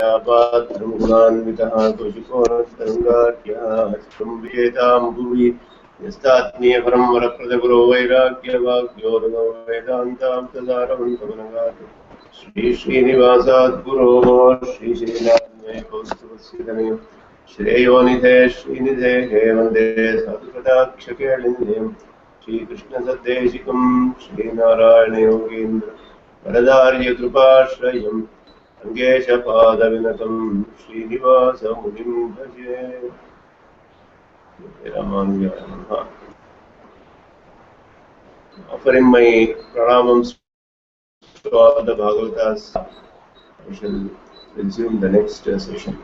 पात्रं गुणान्वितः कौशिकोरतरङ्गाढ्यः विजेतां भुवि यस्तात्मीयपरं वरप्रदगुरो वैराग्यवाग्योरगो वेदान्तां तदारमन्तमनगात् श्रीनिवासाद्गुरो श्रीशैलान्वयकौस्तुभस्यतनयं श्रेयोनिधे श्रीनिधेः वन्दे साधुकटाक्षकेलिन्यं श्रीकृष्णसद्देशिकं श्रीनारायणयोगीन्द्र वरदार्यकृपाश्रयम् अंगेशपादविनतं श्रीनिवासमुनिं भजे। rAmAnuja नमः. Offering my pranamams to all the Bhagavatas, I shall resume the next session.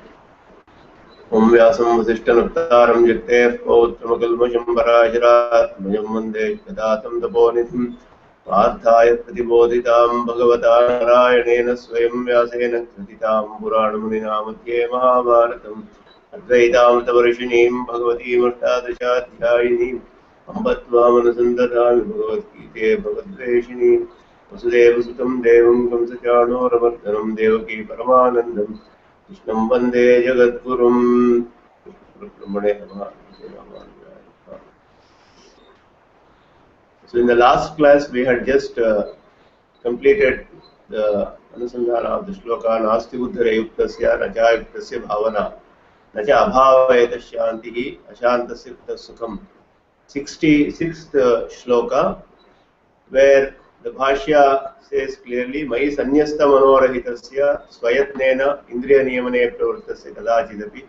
Om Vyasam Vasishtanaptaram Jaktev Pautramakilmasham Parajaraatmajam Vande Kadatam Taponithim पार्थाय प्रतिबोधितां भगवता नारायणेन स्वयं व्यासेन कृतितां पुराणमुनिना मध्ये महाभारतम् अद्वैतामृतवर्षिणीं भगवतीमष्टादशाध्यायिनीम् अम्ब त्वामनुसन्दधामि भगवद्गीते भगवद्वेषिणीं वसुदेवसुतं देवं कंसचाणूरमर्दनं देवकी परमानन्दं कृष्णं वन्दे जगद्गुरुं। ब्रह्मणे नमः। So in the last class we had just completed the anusandhana of the sloka Nasti Uddhara Yuktasya Nacha Yuktasya Bhavana Nacha Abhavayata Shantihi Ashantasya Sukham. 66th shloka, where the Bhashya says clearly Mai Sanyasta Manorahitasya Swayatnena Indriya Niyamane Pravrittasya Kadachidapi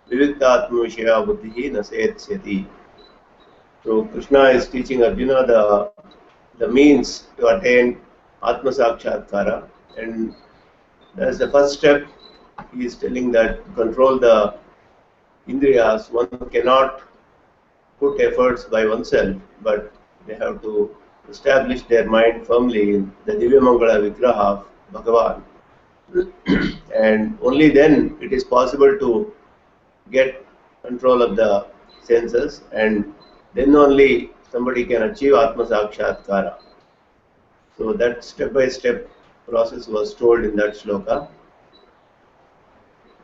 Viviktatma Vishaya Buddhihi Nasetsyati. So Krishna is teaching Arjuna the means to attain Atma Sakshatkara, and that's the first step. He is telling that to control the Indriyas, one cannot put efforts by oneself, but they have to establish their mind firmly in the Divya Mangala Vigraha of Bhagavan. And only then it is possible to get control of the senses, and then only somebody can achieve Atma Sakshatkara. So that step-by-step process was told in that shloka.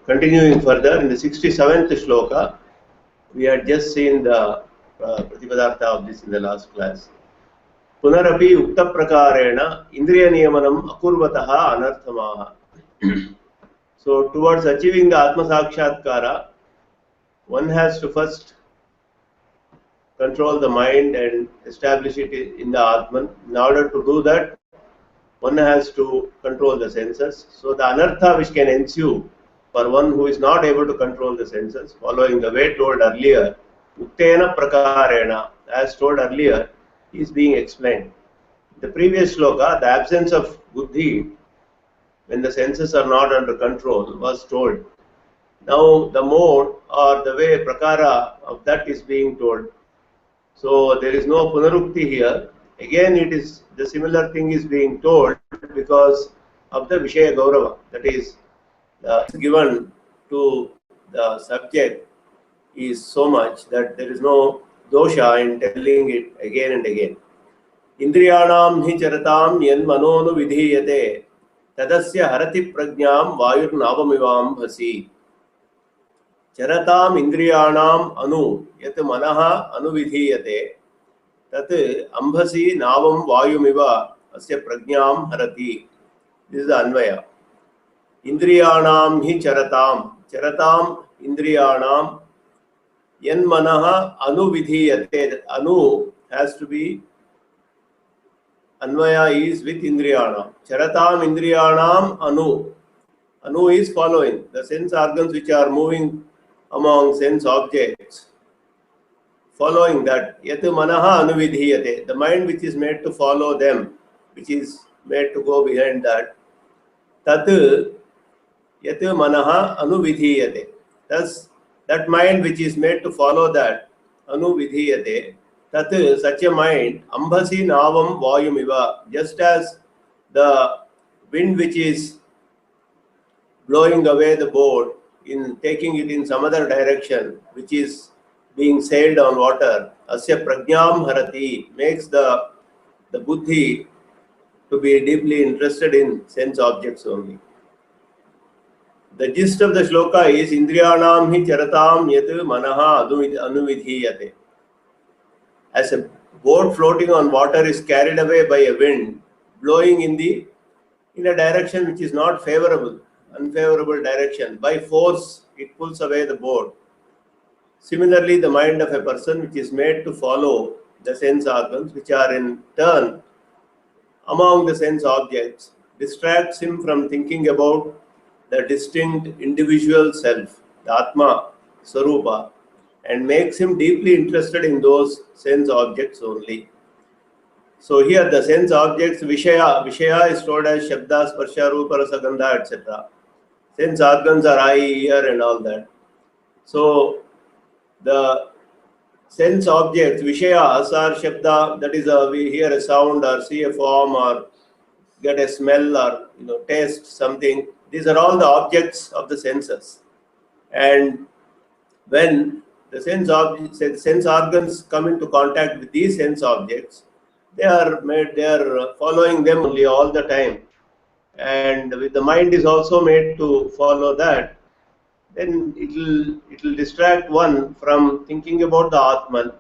Continuing further, in the 67th shloka, we had just seen the Pratipadartha of this in the last class. Punarapi ukta prakarena indriya niyamanam akurvataha anarthamaha. So towards achieving the Atma Sakshatkara, one has to first control the mind and establish it in the Atman. In order to do that, one has to control the senses. So the anartha which can ensue for one who is not able to control the senses, following the way told earlier, uktena prakarena, as told earlier, is being explained. The previous shloka, the absence of buddhi, when the senses are not under control, was told. Now the mode or the way prakara of that is being told. So there is no punarukti here. Again, it is the similar thing is being told because of the Vishaya Gaurava, that is given to the subject is so much that there is no dosha in telling it again and again. Indriyanam hi charatam yan manonu vidhiyate tadasya harati prajnam vayur navamivam bhasi. Charatam indriyanam anu yat manaha anuvidhiyate tat ambhasi navam vayumiva asya prajnam harati. This is the Anvaya. Indriyanam hi charatam indriyanam yan manaha anuvidhiyate. Anu has to be, Anvaya is with indriyanam. Charatam indriyanam anu is following the sense organs which are moving among sense objects. Following that, yat manaha anuvidhiyate, the mind which is made to follow them, which is made to go behind that, tat yat manaha anuvidhiyate. Thus, that mind which is made to follow that, anuvidhiyate, tat, such a mind, ambhasi navam vayumiva, just as the wind which is blowing away the boat, in taking it in some other direction, which is being sailed on water, asya prajnam harati, makes the buddhi to be deeply interested in sense objects only. The gist of the shloka is Indriyanam hi charatam yat manaha anuvidhiyate. As a boat floating on water is carried away by a wind blowing in a direction which is not favorable, unfavorable direction. By force, it pulls away the boat. Similarly, the mind of a person which is made to follow the sense organs, which are in turn among the sense objects, distracts him from thinking about the distinct individual self, the Atma, Sarupa, and makes him deeply interested in those sense objects only. So here the sense objects, Vishaya is told as Shabda, Sparsha, Rupa, Rasa, Gandha, etc. Sense organs are eye, ear and all that. So the sense objects, Vishayas are Shabda, that is we hear a sound or see a form or get a smell or taste something. These are all the objects of the senses. And when the sense organs come into contact with these sense objects, they are following them only all the time. And with the mind is also made to follow that, then it will distract one from thinking about the Atman.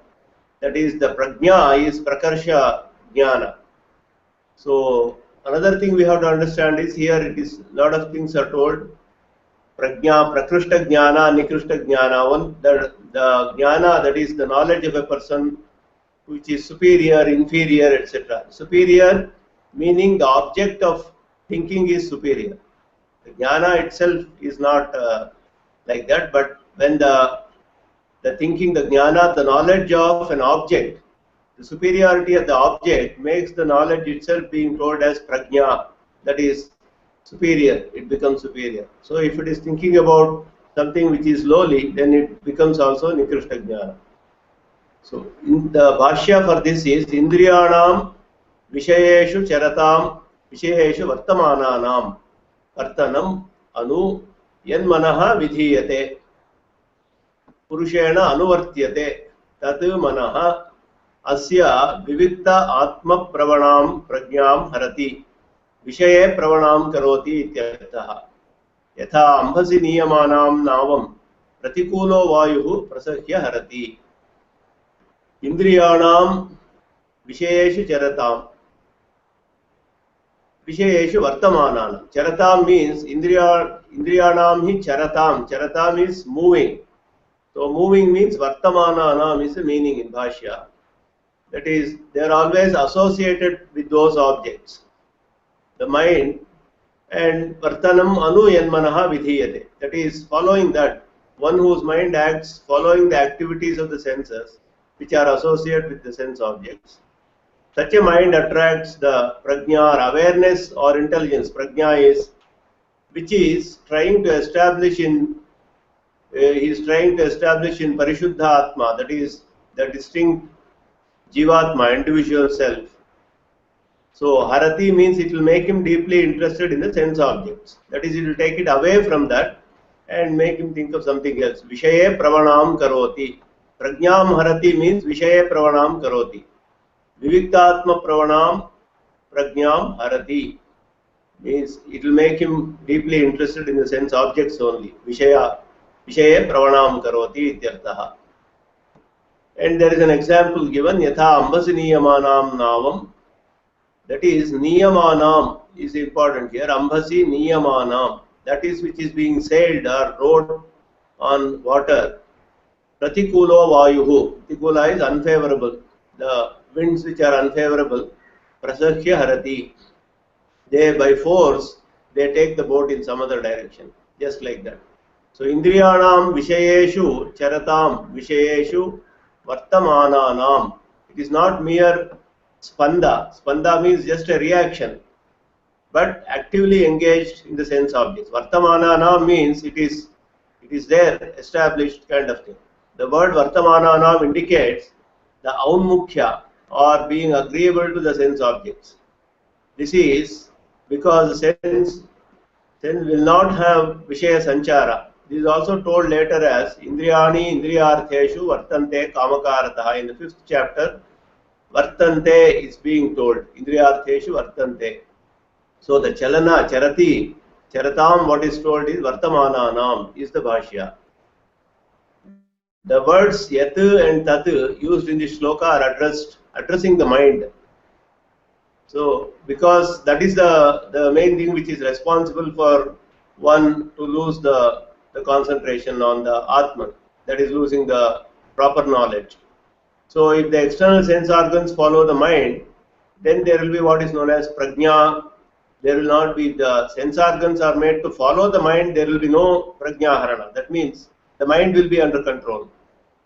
That is, the prajna is prakarsha jnana. So another thing we have to understand is here it is a lot of things are told. Prajna, prakrishta jnana, nikrishta jnana. One, the jnana, that is the knowledge of a person which is superior, inferior, etc. Superior meaning the object of thinking is superior. The jnana itself is not like that, but when the thinking, the jnana, the knowledge of an object, the superiority of the object makes the knowledge itself being told as prajna, that is superior, it becomes superior. So if it is thinking about something which is lowly, then it becomes also nikrishta jnana. So in the Bhashya for this is Indriyanam Vishayeshu Charatam Vishayeshu Vartamananam Vartanam Anu Yanmanaha Vidhiyate Purushena Anuvartyate Tat Manaha Asya Vivikta Atma Pravanam Prajnam Harati Vishaye Pravanam Karoti Ityarthaha Yatha Ambhasi Niyamanam Navam Pratikulo Vayuhu Prasahya Harati Indriyanam Vishayeshu Charatam Vishayeshu Vartamananam. Charatam means Indriyanam hi Charatam. Charatam is moving. So moving means Vartamananam is the meaning in Bhashya. That is, they are always associated with those objects. The mind and Vartanam Anu Yanmanaha Vidhiyate. That is, following that, one whose mind acts following the activities of the senses which are associated with the sense objects. Such a mind attracts the prajna or awareness or intelligence. Prajna is which is trying to establish in Parishuddha Atma, that is the distinct Jivatma, individual self. So Harati means it will make him deeply interested in the sense objects. That is, it will take it away from that and make him think of something else. Vishaye Pravanam Karoti. Prajnam Harati means Vishaye Pravanam Karoti. Viviktatma Pravanam Prajnam Harati means it will make him deeply interested in the sense objects only. Vishaye Pravanam Karoti Ityarthaha. And there is an example given, Yatha Ambasi Niyamanam Navam. That is, Niyamanam is important here. Ambasi Niyamanam. That is which is being sailed or rowed on water. Pratikulo Vayuhu. Pratikula is unfavorable. The winds which are unfavorable. Prasahya Harati. They by force, they take the boat in some other direction. Just like that. So Indriyanam Vishayeshu Charatam Vishayeshu Vartamananam. It is not mere spanda. Spanda means just a reaction, but actively engaged in the sense objects. Vartamananam means it is there, established kind of thing. The word Vartamananam indicates the aunmukhya or being agreeable to the sense objects. This is because the sense will not have Vishaya Sanchara. This is also told later as Indriyani Indriyartheshu Vartante Kamakarataha. In the 5th chapter, Vartante is being told. Indriyartheshu Vartante. So the Chalana, Charati, Charatam, what is told is Vartamananam is the Bhashya. The words Yat and Tat used in this shloka are addressing the mind. So, because that is the main thing which is responsible for one to lose the concentration on the Atman, that is losing the proper knowledge. So, if the external sense organs follow the mind, then there will be what is known as prajna. There will not be, the sense organs are made to follow the mind, there will be no prajna harana. That means the mind will be under control.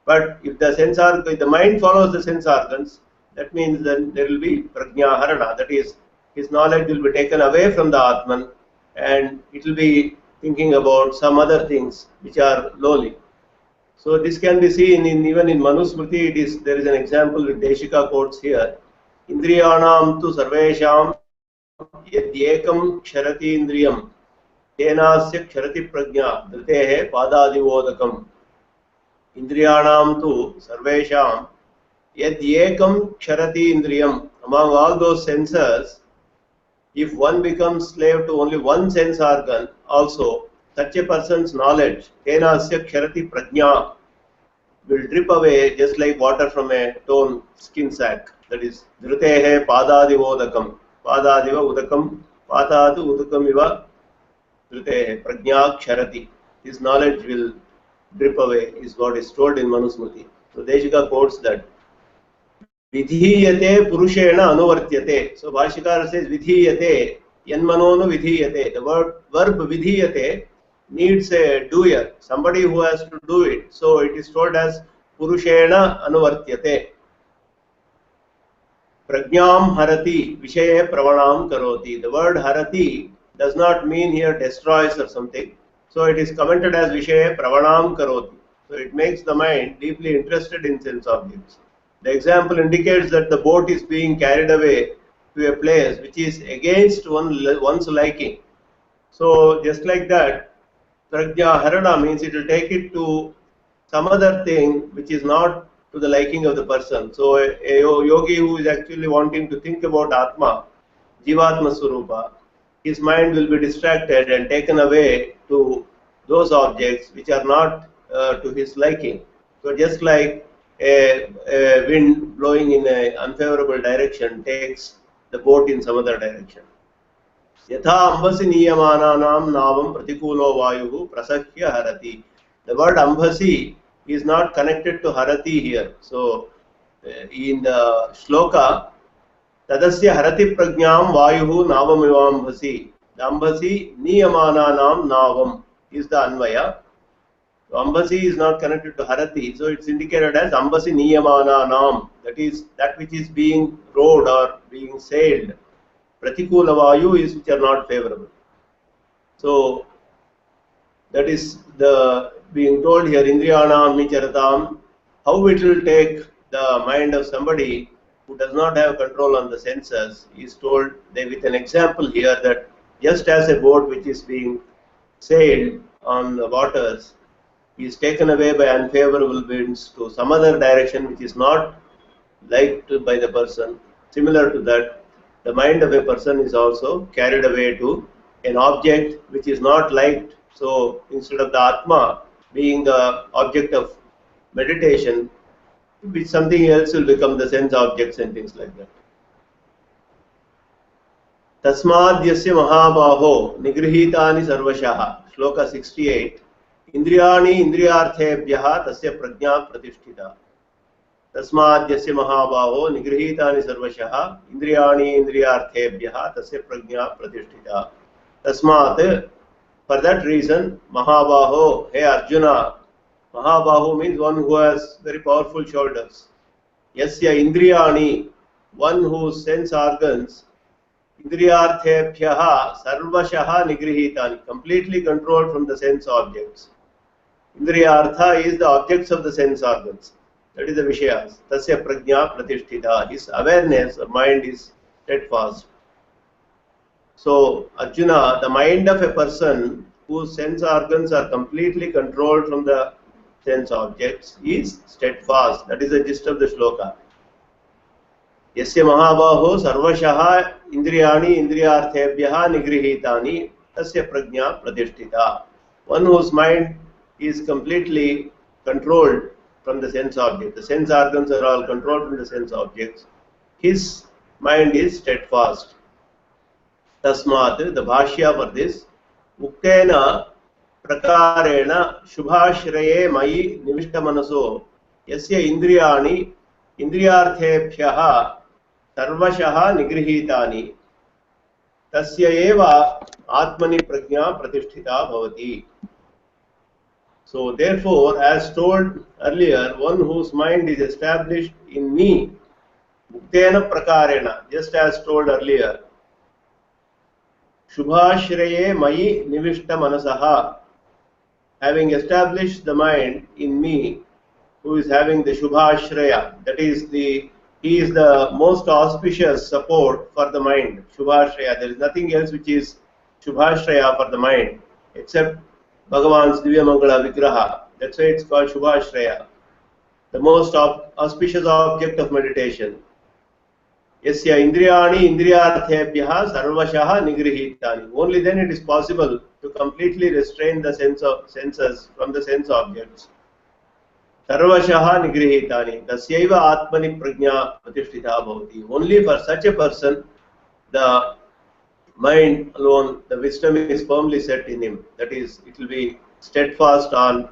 But if the mind follows the sense organs, that means then there will be prajna harana. That is, his knowledge will be taken away from the Atman and it will be thinking about some other things which are lowly. So this can be seen even in Manusmriti. There is an example with Deshika quotes here. Indriyanam tu sarvesham yadyekam ksharati indriyam tenasya ksharati prajna dritehe padadivodakam. Indriyanam tu sarvesham yadyekam ksharati indriyam. Among all those senses, if one becomes slave to only one sense organ, also such a person's knowledge, tenasya ksharati prajna, will drip away just like water from a torn skin sack. That is, dhrutehe padadivodakam. Padadiva udakam, patadu udakam iva dhrutehe prajna ksharati. His knowledge will drip away, is what is told in Manusmriti. So Deshika quotes that. Vidhiyate purushena anuvartyate. So Bhashyakara says vidhiyate, yanmanonu vidhiyate. The verb vidhiyate needs a doer, somebody who has to do it. So it is told as purushena anuvartyate. Prajnam harati vishaye pravanam karoti. The word harati does not mean here destroys or something. So it is commented as vishaye pravanam karoti. So it makes the mind deeply interested in sense objects. The example indicates that the boat is being carried away to a place which is against one's liking. So just like that, prajna harana means it will take it to some other thing which is not to the liking of the person. So a yogi who is actually wanting to think about Atma, Jivatma Swarupa, his mind will be distracted and taken away to those objects which are not to his liking. So just like a wind blowing in an unfavorable direction takes the boat in some other direction. Yatha ambasi niyamananam navam pratikulo vayuhu prasahya harati. The word ambasi is not connected to harati here. So in the shloka, tadasya harati prajnam vayuhu navam ambasi. The ambasi niyamananam navam is the anvaya. So ambasi is not connected to harati, so it's indicated as ambasi niyamananam. That is that which is being rowed or being sailed. Pratikula vayu is which are not favorable. So that is the being told here, Indriyanam micharatam, how it will take the mind of somebody who does not have control on the senses is told with an example here, that just as a boat which is being sailed on the waters is taken away by unfavorable winds to some other direction which is not liked by the person, similar to that, the mind of a person is also carried away to an object which is not liked. So instead of the Atma being the object of meditation, something else will become the sense objects and things like that. Tasmadyasya mahabaho nigrihitani sarvashaha. Shloka 68. Indriyani indriyarthebhyaha tasya prajna pratishtita. Tasmadyasya mahabaho nigrihitani sarvashaha indriyani indriyarthebhyaha tasya prajna pratishtita. Tasmat, for that reason, mahabaho, hey Arjuna. Mahabahu means one who has very powerful shoulders. Yasya indriyani, one whose sense organs, indriyarthebhyaha sarvashaha nigrihitani, completely controlled from the sense objects. Indriyartha is the objects of the sense organs. That is the Vishayas. Tasya prajna pratishtita. His awareness of mind is steadfast. So, Arjuna, the mind of a person whose sense organs are completely controlled from the sense objects is steadfast. That is the gist of the shloka. Yasya mahabaho sarvashaha indriyani indriyarthebhyaha nigrihitani tasya prajna pratisthita. One whose mind is completely controlled from the sense object. The sense organs are all controlled from the sense objects. His mind is steadfast. Tasmat, the Bhashya for this, Uktena prakarena shubhashraye mai nivishtamanaso yasya indriyani indriyarthebhyaha sarvashaha nigrihitani tasya eva atmani prajna pratisthita bhavati. So therefore, as told earlier, one whose mind is established in me, muktena prakarena, just as told earlier, shubhashraye mai nivishta manasaha, having established the mind in me, who is having the shubhashraya, that is he is the most auspicious support for the mind, shubhashraya. There is nothing else which is shubhashraya for the mind except Bhagavan's Divya Mangala Vigraha. That's why it's called Shubhashraya, the most auspicious object of meditation. Yasya indriyani indriyarthebhyaha sarvashaha nigrihitani. Only then it is possible to completely restrain the senses from the sense objects. Sarvashaha nigrihitani. Tasyaiva atmani prajna pratisthita bhavati. Only for such a person, the mind alone, the wisdom is firmly set in him. That is, it will be steadfast on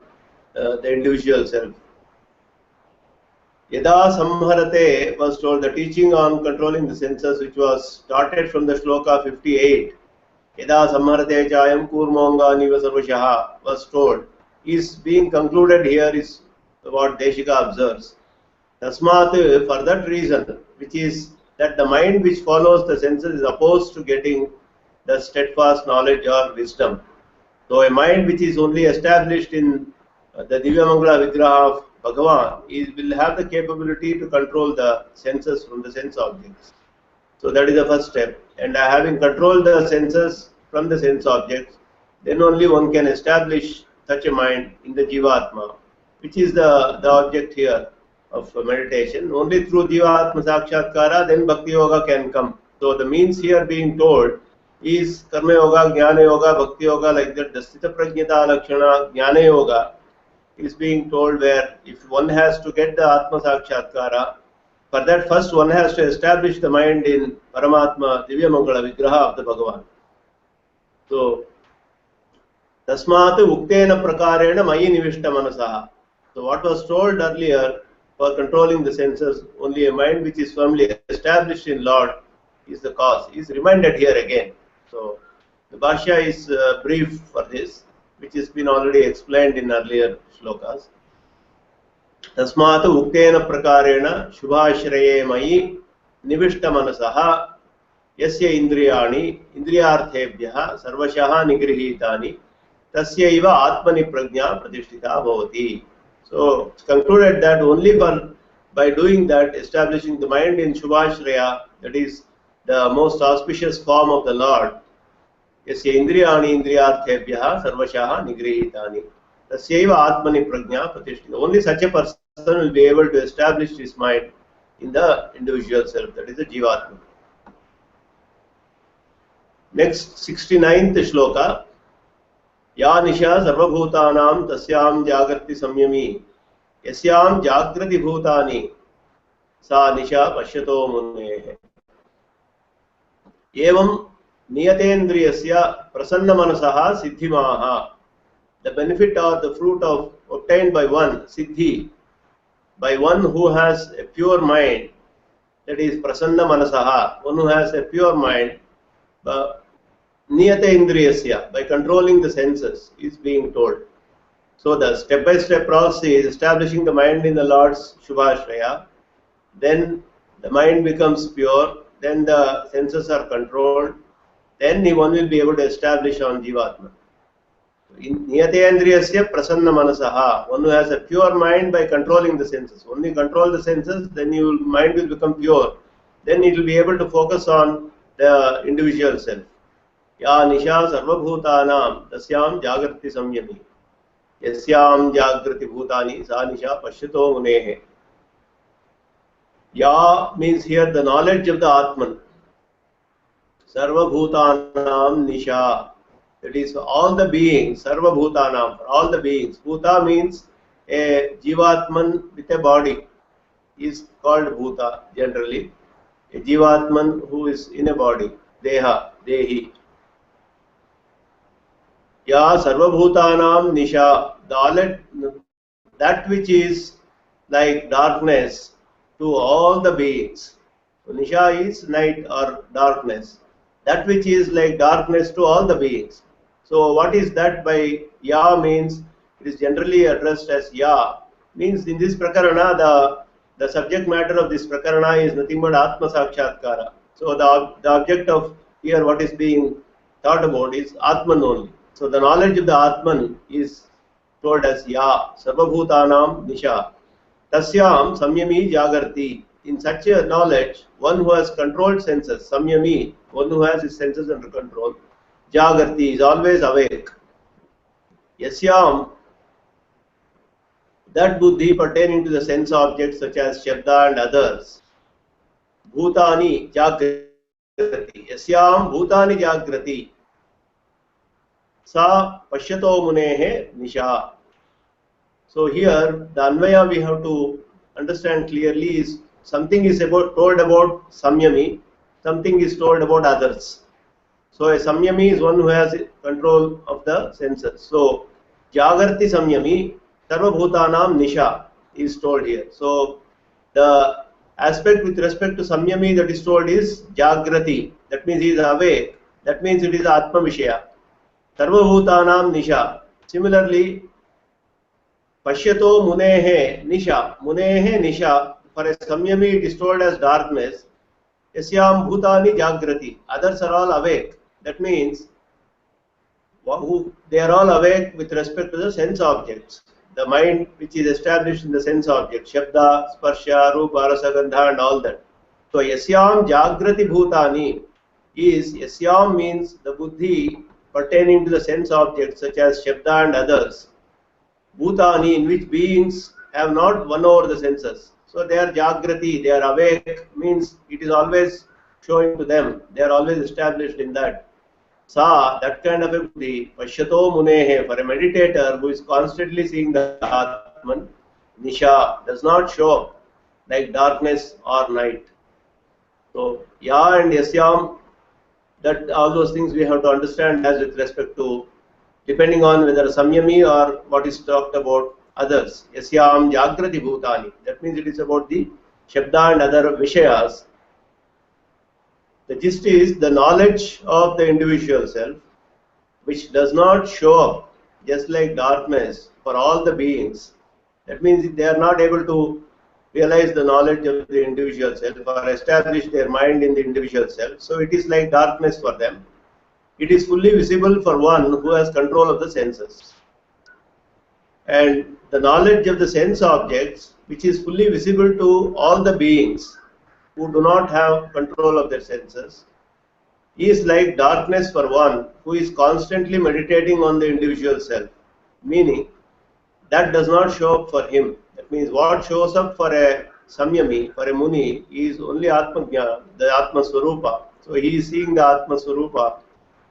the individual self. Yada samharate was told, the teaching on controlling the senses, which was started from the shloka 58. Yada samharate chayam kurmonga niva sarvashaha was told, is being concluded here is what Deshika observes. Tasmat, for that reason, which is that the mind which follows the senses is opposed to getting the steadfast knowledge or wisdom. So a mind which is only established in the Divya Mangala Vigraha of Bhagavan will have the capability to control the senses from the sense objects. So that is the first step. And having controlled the senses from the sense objects, then only one can establish such a mind in the Jivatma, which is the object here of meditation. Only through Jivatma Sakshatkara, then Bhakti Yoga can come. So the means here being told is Karma Yoga, Jnana Yoga, Bhakti Yoga, like that. The Sthita Prajnata Lakshana, Jnana Yoga is being told, where if one has to get the Atma Sakshatkara, for that first one has to establish the mind in Paramatma, Divya Mangala Vigraha of the Bhagavan. So, Tasmat Uktena Prakarena Mayi Nivishta Manasaha. So what was told earlier for controlling the senses, only a mind which is firmly established in Lord is the cause, is reminded here again. So the Bhashya is brief for this, which has been already explained in earlier shlokas. Tasmat uktena prakarena shubhashraye mai nivishta manasaha yasya indriyani indriyarthebhyaha sarvashaha nigrihitani tasyaiva atmani prajna pratisthita bhavati. So it's concluded that only by doing that, establishing the mind in shubhashraya, that is the most auspicious form of the Lord, yasya indriyani indriyarthebhyaha sarvashaha nigrihitani tasyaiva atmani prajna pratisthita. Only such a person will be able to establish his mind in the individual self, that is the Jivatma. Next, 69th shloka. Ya nisha sarvabhutanam tasyam jagrati samyami yasyam jagrati bhutani sa nisha pashyato munehe. Evam niyatendriyasya prasanna manasaha siddhimaha. The benefit or the fruit of obtained by one, siddhi, by one who has a pure mind, that is prasanna manasaha, one who has a pure mind, niyate indriyasya, by controlling the senses, is being told. So the step-by-step process is establishing the mind in the Lord's Shubhashraya, then the mind becomes pure, then the senses are controlled, then one will be able to establish on Jivatma. Niyatendriyasya prasanna manasaha, one who has a pure mind by controlling the senses. Only control the senses, then your mind will become pure. Then it will be able to focus on the individual self. Ya nisha sarvabhutanam tasyam jagrati samyami yasyam jagrati bhutani sa nisha pashyato munehe. Ya means here the knowledge of the Atman. Sarvabhutanam nisha. that is all the beings, Sarva Bhutanam, for all the beings. Bhuta means a Jivatman with a body is called Bhuta generally. A Jivatman who is in a body, Deha, Dehi. Ya Sarva Bhutanam Nisha, that which is like darkness to all the beings. So Nisha is night or darkness. That which is like darkness to all the beings. So what is that by Ya means it is generally addressed as Ya. Means in this Prakarana, the subject matter of this Prakarana is nothing but Atma Sakshatkara. So the object of here what is being thought about is Atman only. So the knowledge of the Atman is told as Ya, Sarvabhutanam Nisha. Tasyam Samyami Jagarti. In such a knowledge, one who has controlled senses, Samyami, one who has his senses under control, Jagarti is always awake. Yasyam, that buddhi pertaining to the sense objects such as Shabda and others. Bhutani Jagrati. Yasyam Bhutani Jagrati. Sa Pashyato Munehe Nisha. So here the Anvaya we have to understand clearly is something is told about Samyami, something is told about others. So a Samyami is one who has control of the senses. So Jagarti Samyami, Sarva Bhutanam Nisha is told here. So the aspect with respect to Samyami that is told is Jagrati. That means he is awake. That means it is Atma Vishaya. Sarva Bhutanam Nisha. Similarly, Pashyato Munehe Nisha. Munehe Nisha. For a Samyami it is told as darkness. Yasyam Bhutani Jagrati. Others are all awake. That means they are all awake with respect to the sense objects. The mind which is established in the sense object. Shabda, Sparsha, Rupa, Rasa, Gandha and all that. So Yasyam Jagrati Bhutani is, Yasyam means the buddhi pertaining to the sense objects such as Shabda and others. Bhutani, in which beings have not won over the senses. So they are Jagrati, they are awake, means it is always showing to them. They are always established in that. Sa, that kind of a buddhi, Pashyato Munehe, for a meditator who is constantly seeing the Atman, Nisha, does not show up like darkness or night. So Ya and Yasyam, that all those things we have to understand as with respect to, depending on whether Samyami or what is talked about others. Yasyam Jagrati Bhutani. That means it is about the Shabda and other Vishayas. The gist is the knowledge of the individual self, which does not show up just like darkness for all the beings. That means they are not able to realize the knowledge of the individual self or establish their mind in the individual self. So it is like darkness for them. It is fully visible for one who has control of the senses. And the knowledge of the sense objects, which is fully visible to all the beings who do not have control of their senses, is like darkness for one who is constantly meditating on the individual self. Meaning, that does not show up for him. That means what shows up for a Samyami, for a Muni, is only Atma Jnana, the Atma Swarupa. So he is seeing the Atma Swarupa.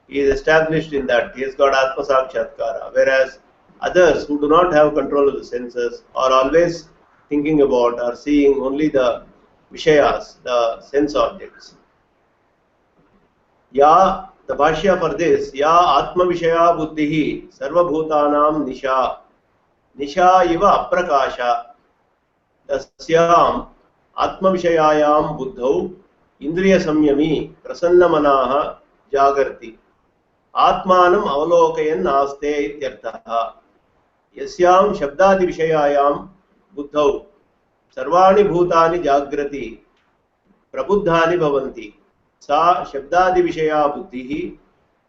He is established in that. He has got Atma Sakshatkara. Whereas others who do not have control of the senses are always thinking about or seeing only the Vishayas, the sense objects. Ya, the Bhashya for this, Ya Atma Vishaya Buddhihi Sarva Bhutanam Nisha. Nisha iva aprakasha. Tasyam Atma Vishayayam Buddhau Indriya Samyami Prasanna Manaha Jagarti. Atmanam Avalokayan Aste Ityarthaha. Yasyam Shabdadi Vishayayam Buddhau Sarvani Bhutani Jagrati Prabuddhani Bhavanti. Sa Shabdadi Vishaya Buddhihi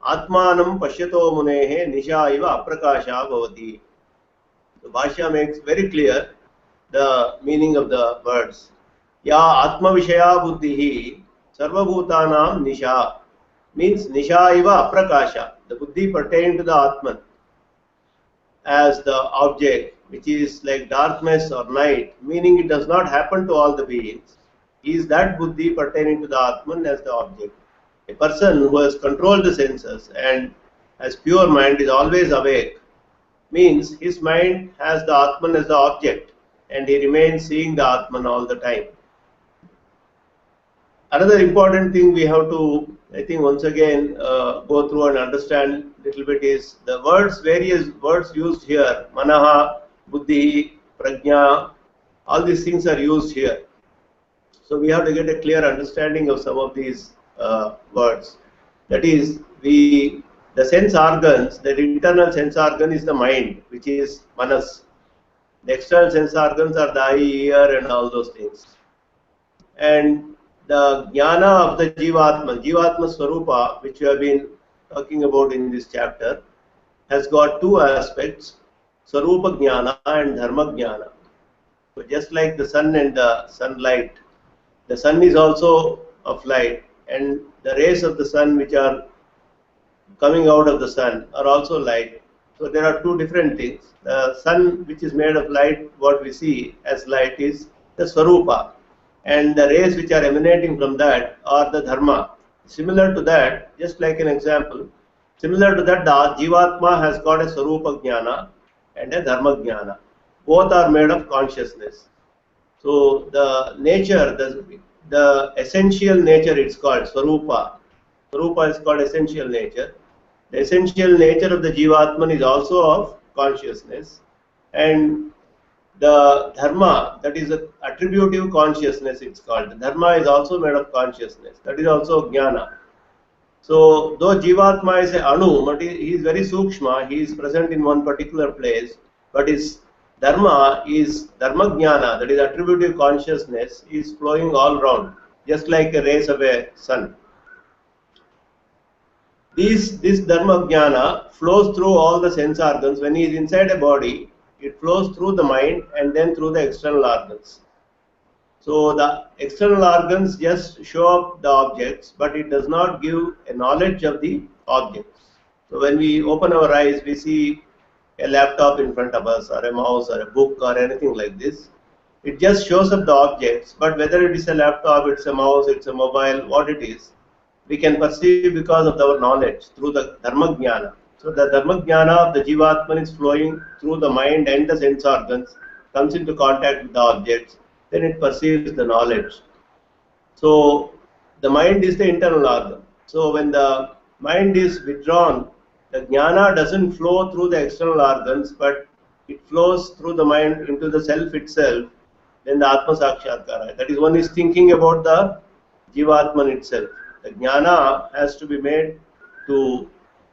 Atmanam Pashyato Munehe Nisha iva aprakasha bhavati. The Bhashya makes very clear the meaning of the words. Ya Atma Vishaya Buddhihi Sarva Bhutanam Nisha means Nisha iva aprakasha, the buddhi pertaining to the Atman as the object, which is like darkness or night, meaning it does not happen to all the beings, is that buddhi pertaining to the Atman as the object. A person who has controlled the senses and as pure mind, is always awake, means his mind has the Atman as the object and he remains seeing the Atman all the time. Another important thing we have to, I think, once again go through and understand a little bit is the words, various words used here, manaha, buddhi, prajna, all these things are used here. So we have to get a clear understanding of some of these words. That is, the sense organs, the internal sense organ is the mind, which is manas. The external sense organs are the eye, ear, and all those things. And the jnana of the Jivatma, Jivatma Swarupa, which we have been talking about in this chapter, has got two aspects, Swarupa Jnana and Dharma Jnana. So just like the sun and the sunlight, the sun is also of light, and the rays of the sun which are coming out of the sun are also light. So there are two different things. The sun, which is made of light, what we see as light is the Swarupa, and the rays which are emanating from that are the Dharma. Similar to that, just like an example, similar to that, the Jivatma has got a Swarupa Jnana and a Dharma Jnana. Both are made of consciousness. So the nature, the essential nature, it's called Swarupa. Swarupa is called essential nature. The essential nature of the Jivatman is also of consciousness, and the Dharma, that is a attributive consciousness, it's called. The Dharma is also made of consciousness. That is also Jnana. So though Jivatma is a Anu, but he is very Sukshma, he is present in one particular place, but his Dharma is Dharma Jnana, that is attributive consciousness, is flowing all round, just like a rays of a sun. This Dharma Jnana flows through all the sense organs. When he is inside a body, it flows through the mind and then through the external organs. So the external organs just show up the objects, but it does not give a knowledge of the objects. So when we open our eyes, we see a laptop in front of us, or a mouse, or a book, or anything like this. It just shows up the objects, but whether it is a laptop, it's a mouse, it's a mobile, what it is, we can perceive because of our knowledge through the Dharma Jnana. So the Dharma Jnana of the Jivatman is flowing through the mind and the sense organs, comes into contact with the objects, then it perceives the knowledge. So the mind is the internal organ. So when the mind is withdrawn, the Jnana doesn't flow through the external organs, but it flows through the mind into the self itself, then the Atma Sakshatkara. That is, one is thinking about the Jivatman itself. The Jnana has to be made to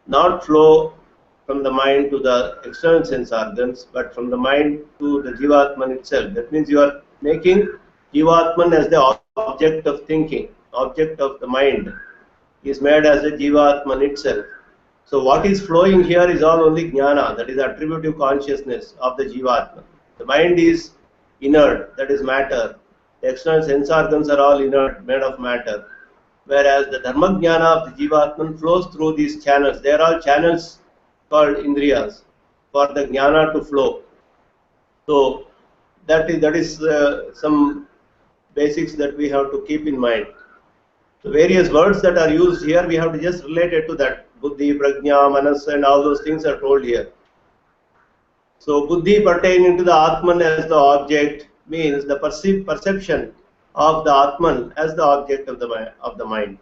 not flow from the mind to the external sense organs, but from the mind to the Jivatman itself. That means you are making Jivatman as the object of thinking, object of the mind, is made as the Jivatman itself. So what is flowing here is all only Jnana, that is attributive consciousness of the Jivatman. The mind is inert, that is matter. The external sense organs are all inert, made of matter. Whereas the Dharma Jnana of the Jivatman flows through these channels. They are all channels called Indriyas for the Jnana to flow. So that is some basics that we have to keep in mind. So various words that are used here, we have to just relate it to that. Buddhi, Prajna, Manas, and all those things are told here. So Buddhi pertaining to the Atman as the object means the perception of the Atman as the object of the mind.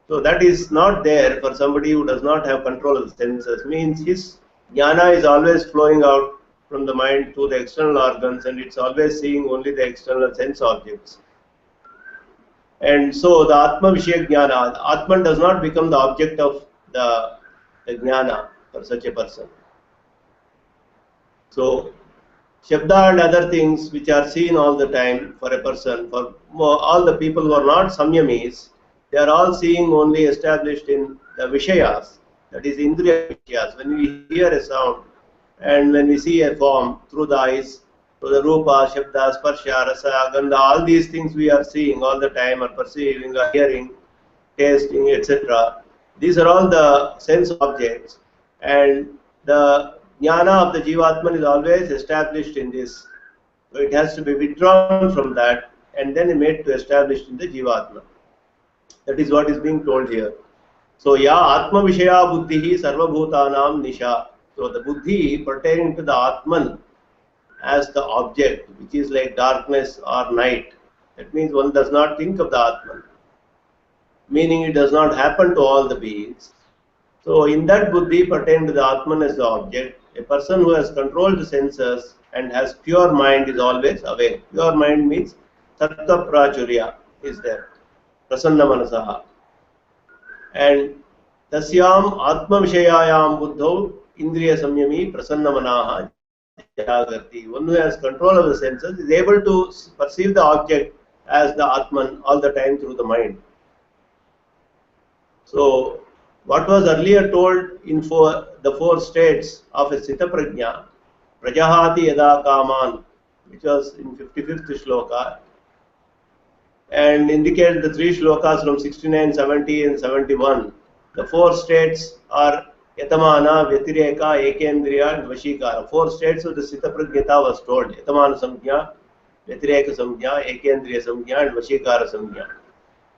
So that is not there for somebody who does not have control of the senses. Means his jnana is always flowing out from the mind to the external organs, and it's always seeing only the external sense objects. And so the Atma Vishaya Jnana, Atman does not become the object of the Jnana for such a person. So Shabda and other things which are seen all the time for a person, for all the people who are not Samyamis, they are all seeing only established in the Vishayas, that is Indriya Vishayas. When we hear a sound and when we see a form through the eyes, so the Rupa, Shabda, Sparsha, Rasa, Gandha, all these things we are seeing all the time, or perceiving, or hearing, tasting, etc. These are all the sense objects, and the jnana of the Jivatman is always established in this. So it has to be withdrawn from that and then made to establish in the Jivatman. That is what is being told here. So ya Atma Vishaya Buddhi Sarvabhutanam Nisha. So the Buddhi pertaining to the Atman as the object, which is like darkness or night. That means one does not think of the Atman, meaning it does not happen to all the beings. So in that Buddhi pertaining to the Atman as the object, a person who has controlled the senses and has pure mind is always aware. Pure mind means Tattva Prachurya is there. Prasanna Manasaha. And Tasyam Atma Vishayayam Buddho Indriya Samyami Prasanna Manaha Jagrati. One who has control of the senses is able to perceive the object as the Atman all the time through the mind. So, what was earlier told in the four states of a Sthita Prajna, Prajahati Yada Kaman, which was in 55th shloka, and indicated the three shlokas from 69, 70 and 71. The four states are Yatamana, Vyatireka, Ekendriya and Vashikara. Four states of the Sthita Prajnata was told. Yatamana Samjna, Vyatireka Samjna, Ekendriya Samjna and Vashikara Samjna.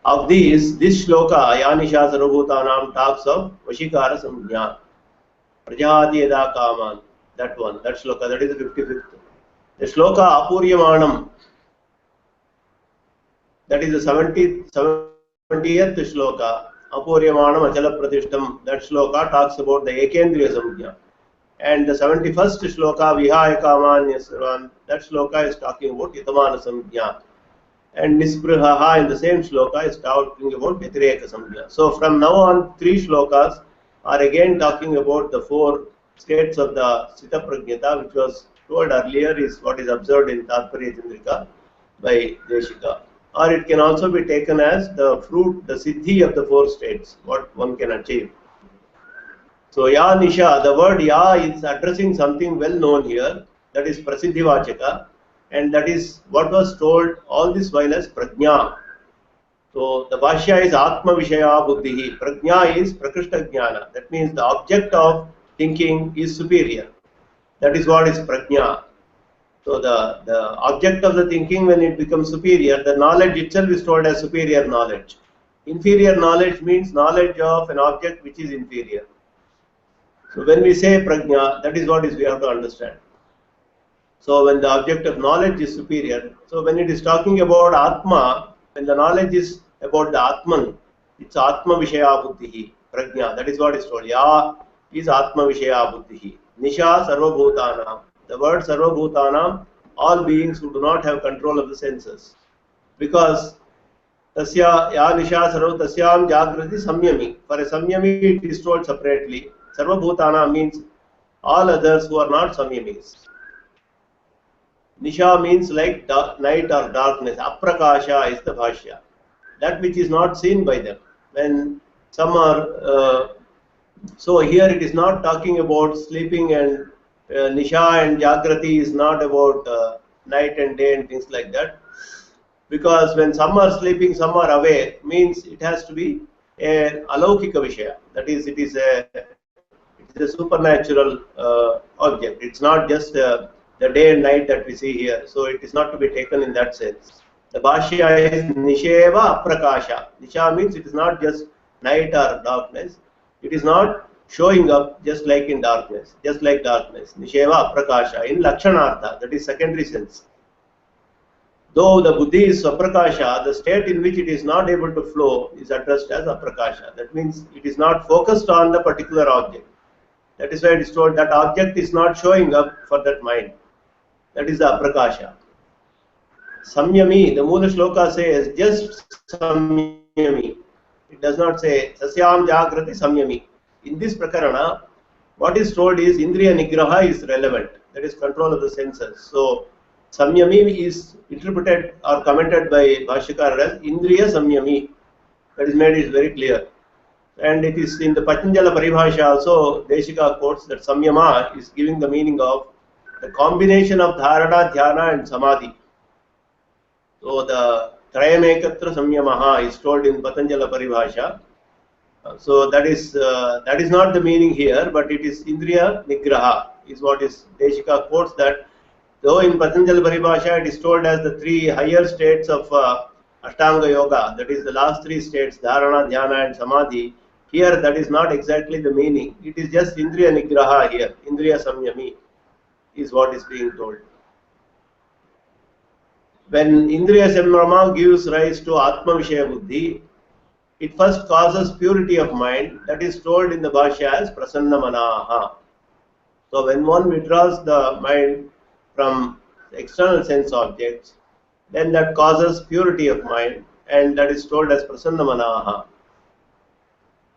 Of these, this shloka, Ayanisha Sarvabhutanam, talks of Vashikara Samjna. Prajahati Yada Kaman, that one, that shloka, that is the 55th. The shloka Apuryamanam, that is the 70th shloka, Apuryamanam Achala Pratishtam, that shloka talks about the Ekendriya Samjna. And the 71st shloka, Vihaya Kaman Yasran, that shloka is talking about Yatamana Samjna. And Nisprihaha in the same shloka is talking about Vyatireka Samjna. So from now on, three shlokas are again talking about the four states of the Sthita Prajnata, which was told earlier is what is observed in Tatparya Chandrika by Deshika. Or it can also be taken as the fruit, the siddhi of the four states, what one can achieve. So Ya Nisha, the word Ya is addressing something well known here, that is Prasiddhivachaka, and that is what was told all this while as Prajna. So the Bhashya is Atma Vishaya Buddhi. Prajna is Prakrishta Jnana. That means the object of thinking is superior. That is what is Prajna. So the object of the thinking, when it becomes superior, the knowledge itself is told as superior knowledge. Inferior knowledge means knowledge of an object which is inferior. So when we say Prajna, that is what we have to understand. So when the object of knowledge is superior, so when it is talking about Atma, when the knowledge is about the Atman, it's Atma Vishaya Buddhi, Prajna, that is what is told. Ya is Atma Vishaya Buddhi. Nisha Sarvabhutanam. The word Sarvabhutanam, all beings who do not have control of the senses. Because Tasya Ya Nisha Sarva Tasyam Jagrati Samyami. For a Samyami it is told separately. Sarvabhutanam means all others who are not Samyamis. Nisha means like night or darkness. Aprakasha is the Bhashya. That which is not seen by them. When some are, so here it is not talking about sleeping, and Nisha and Jagrati is not about night and day and things like that. Because when some are sleeping, some are aware, means it has to be a alaukika vishaya. That is, it is a supernatural object. It's not just the day and night that we see here. So it is not to be taken in that sense. The Bhashya is Nisheva Aprakasha. Nisha means it is not just night or darkness. It is not showing up just like in darkness, just like darkness. Nisheva Aprakasha in Lakshanartha, that is secondary sense. Though the Buddhi is Saprakasha, the state in which it is not able to flow is addressed as Aprakasha. That means it is not focused on the particular object. That is why it is told that object is not showing up for that mind. That is the Aprakasha. Samyami, the Mula Shloka says just Samyami. It does not say Sasyam Jagrati Samyami. In this Prakarana, what is told is Indriya Nigraha is relevant. That is control of the senses. So Samyami is interpreted or commented by Bhashyakara as Indriya Samyami. That is made it very clear. And it is in the Patanjala Paribhasha also, Deshika quotes that Samyama is giving the meaning of the combination of Dharana, Dhyana and Samadhi. So the Trayamekatra Samyamaha is told in Patanjala Paribhasha. So that is not the meaning here, but it is Indriya Nigraha is what is Deshika quotes that. Though in Patanjali Paribhasha it is told as the three higher states of Ashtanga Yoga, that is the last three states, Dharana, Dhyana and Samadhi. Here that is not exactly the meaning. It is just Indriya Nigraha here. Indriya Samyami is what is being told. When Indriya Samyama gives rise to Atma Vishaya Buddhi, it first causes purity of mind. That is told in the Bhashya as Prasanna Manaha. So when one withdraws the mind from external sense objects, then that causes purity of mind, and that is told as Prasanna Manaha.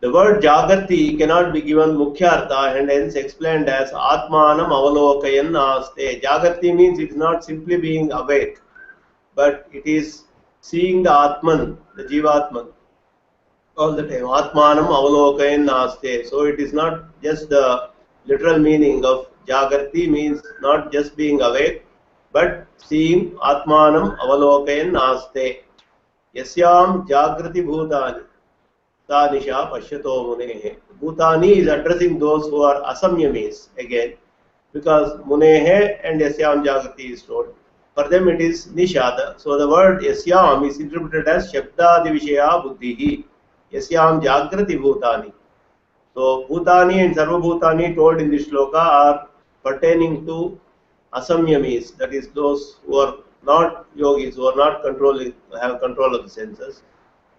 The word Jagrati cannot be given Mukhyartha and hence explained as Atmanam Avalokayan Aste. Jagrati means it is not simply being awake, but it is seeing the Atman, the Jivatman, all the time. Atmanam Avalokayan Aste. So it is not just the literal meaning of Jagrati, means not just being awake, but seeing Atmanam Avalokayan Aste. Yasyam Jagrati Bhutani. Tanisha Pashyato Munehe. Bhutani is addressing those who are asamyamis again, because Munehe and Yasyam Jagrati is told. For them it is Nishada. So the word Yasyam is interpreted as Shabdadi Vishaya Buddhihi. Yasyam Jagrati Bhutani. So Bhutani and Sarva Bhutani told in this shloka are pertaining to asamyamis, that is those who are not yogis, who are not have control of the senses.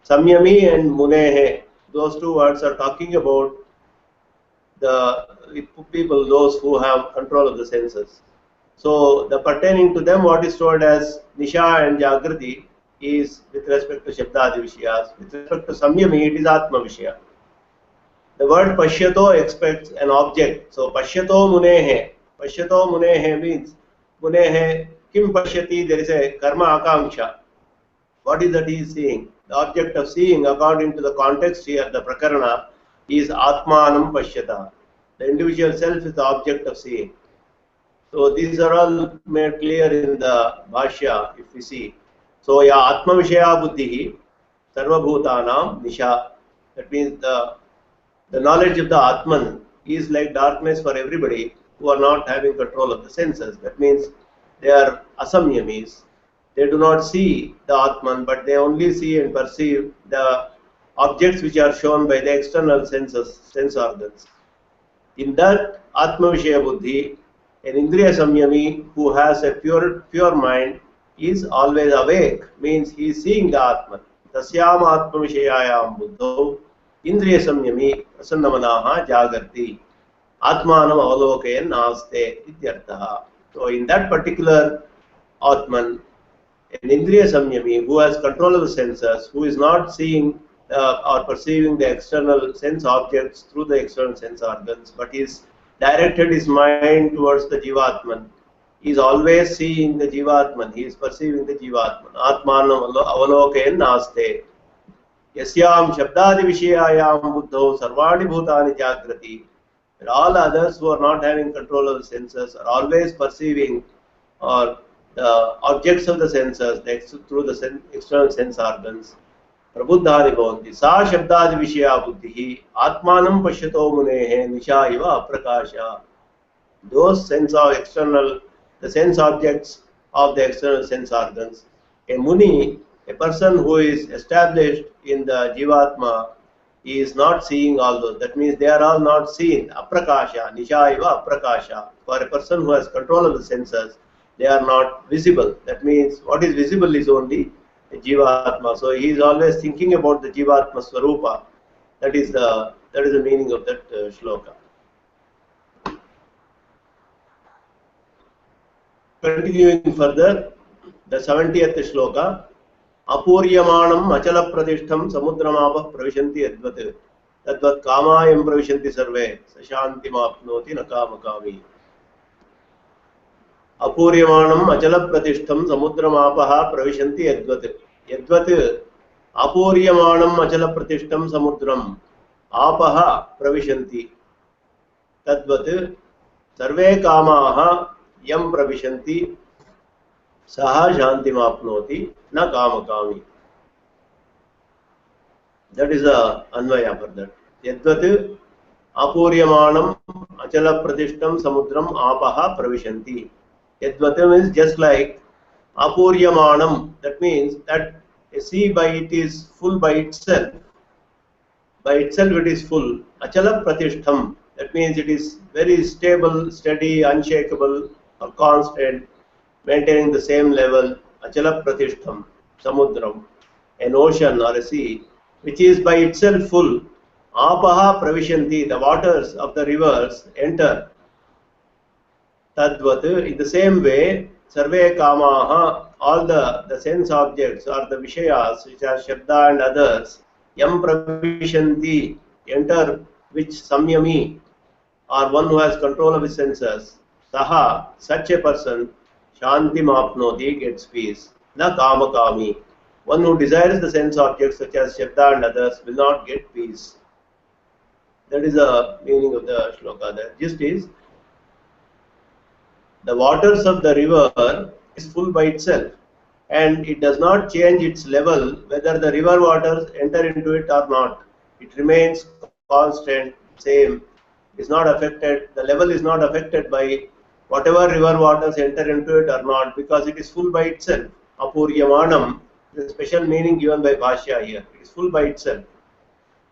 Samyami and Munehe, those two words are talking about the people, those who have control of the senses. So the pertaining to them, what is told as Nisha and Jagrati is with respect to Shabdadi Vishayas. With respect to Samyami, it is Atma Vishaya. The word Pashyato expects an object. So Pashyato Munehe. Pashyato Munehe means Munehe Kim Pashyati, there is a Karma Akanksha. What is that he is seeing? The object of seeing, according to the context here, the Prakarana, is Atmanam Pashyata. The individual self is the object of seeing. So these are all made clear in the Bhashya, if we see. So, ya Atma Vishaya Buddhihi, Sarva Bhutanam Nisha. That means the knowledge of the Atman is like darkness for everybody who are not having control of the senses. That means they are asamyamis. They do not see the Atman, but they only see and perceive the objects which are shown by the external sense organs. In that Atma Vishaya Buddhi, an Indriya Samyami who has a pure mind is always awake, means he is seeing the Atman. Tasyam Atma Vishayayam Buddho Indriya Samyami Prasannamanaha Jagarti Atmanam Avalokayan Naste Ityartaha. So in that particular Atman, an Indriya Samyami who has control of the senses, who is not seeing or perceiving the external sense objects through the external sense organs, but is directed his mind towards the Jivatman. He is always seeing the Jivatman, he is perceiving the Jivatman. Atmanam Avalokayan Naste. Yasyam Shabdadi Vishayayam Buddho Sarvani Bhutani Jagrati. And all others who are not having control of the senses are always perceiving or the objects of the senses through the external sense organs. Prabuddhani bhavanti. Sa Shabdadi Vishaya Buddhihi Atmanam Pashyato Munehe Nisha Iva Aprakasha. Those the sense objects of the external sense organs. A Muni, a person who is established in the Jivatma, he is not seeing all those. That means they are all not seen. Aprakasha, Nisha Iva Aprakasha. For a person who has control of the senses, they are not visible. That means what is visible is only the Jivatma. So he is always thinking about the Jivatma Swarupa. That is the meaning of that shloka. Continuing further, the 70th shloka. Apuryamanam achala pradishtham samudramapah pravishanti advat tadvat kamayam pravishanti sarve sashantim apnoti nakamakami. Apuryamanam achala pradishtham samudramapah pravishanti advat yadvat apuryamanam achala pradishtham samudram apah pravishanti tadvat sarve kamaha yam pravishanti saha shantim apnoti na kamakami. That is the anvaya for that. Yadvat apuryamanam achala pradishtam samudram apaha pravishanti. Yadvat means just like apuryamanam. That means that a sea by it is full by itself, by itself it is full. Achala pratishtham, that means it is very stable, steady, unshakable or constant, maintaining the same level. Achala pratishtham, samudram, an ocean or a sea, which is by itself full. Apaha pravishanti, the waters of the rivers enter. Tadvat, in the same way, sarve kamaha, all the sense objects or the vishayas, which are shabda and others, yam pravishanti, enter, which samyami, or one who has control of his senses, saha, such a person, shanti mapnoti, gets peace, na kama kami. One who desires the sense objects such as shabda and others will not get peace. That is the meaning of the shloka. The gist is, the waters of the river is full by itself, and it does not change its level whether the river waters enter into it or not. It remains constant, same, is not affected. The level is not affected by whatever river waters enter into it or not, because it is full by itself. Apuryamanam, the special meaning given by Bhashya here. It is full by itself.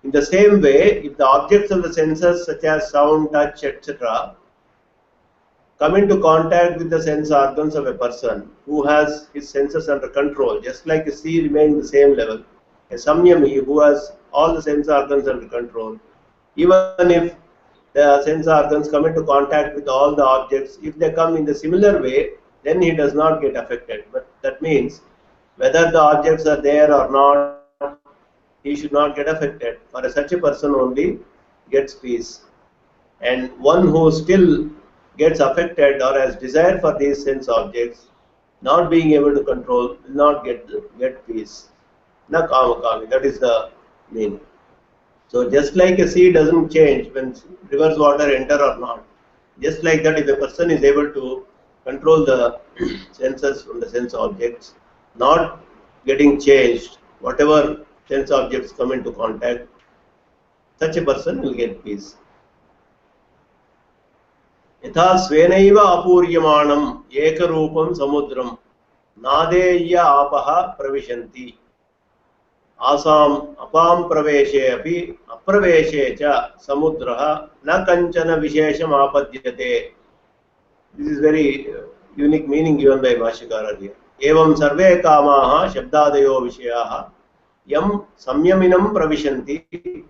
In the same way, if the objects of the senses such as sound, touch, etc. come into contact with the sense organs of a person who has his senses under control, just like a sea remains the same level, a samyami who has all the sense organs under control, even if the sense organs come into contact with all the objects, if they come in the similar way, then he does not get affected. But that means whether the objects are there or not, he should not get affected. For such a person only gets peace. And one who still gets affected or has desire for these sense objects, not being able to control, will not get peace. Na kama kami, that is the meaning. So just like a sea doesn't change when river's water enter or not, just like that, if a person is able to control the senses from the sense objects, not getting changed, whatever sense objects come into contact, such a person will get peace. Yatha svenaiva apuryamanam ekarupam samudram nadeya apaha pravishanti asam apam praveshe api apraveshe cha samudraha na kanchana vishesham apadyate. This is very unique meaning given by Bhashyakara here. Evam sarve kamaha shabdadayo vishayaha yam samyaminam pravishanti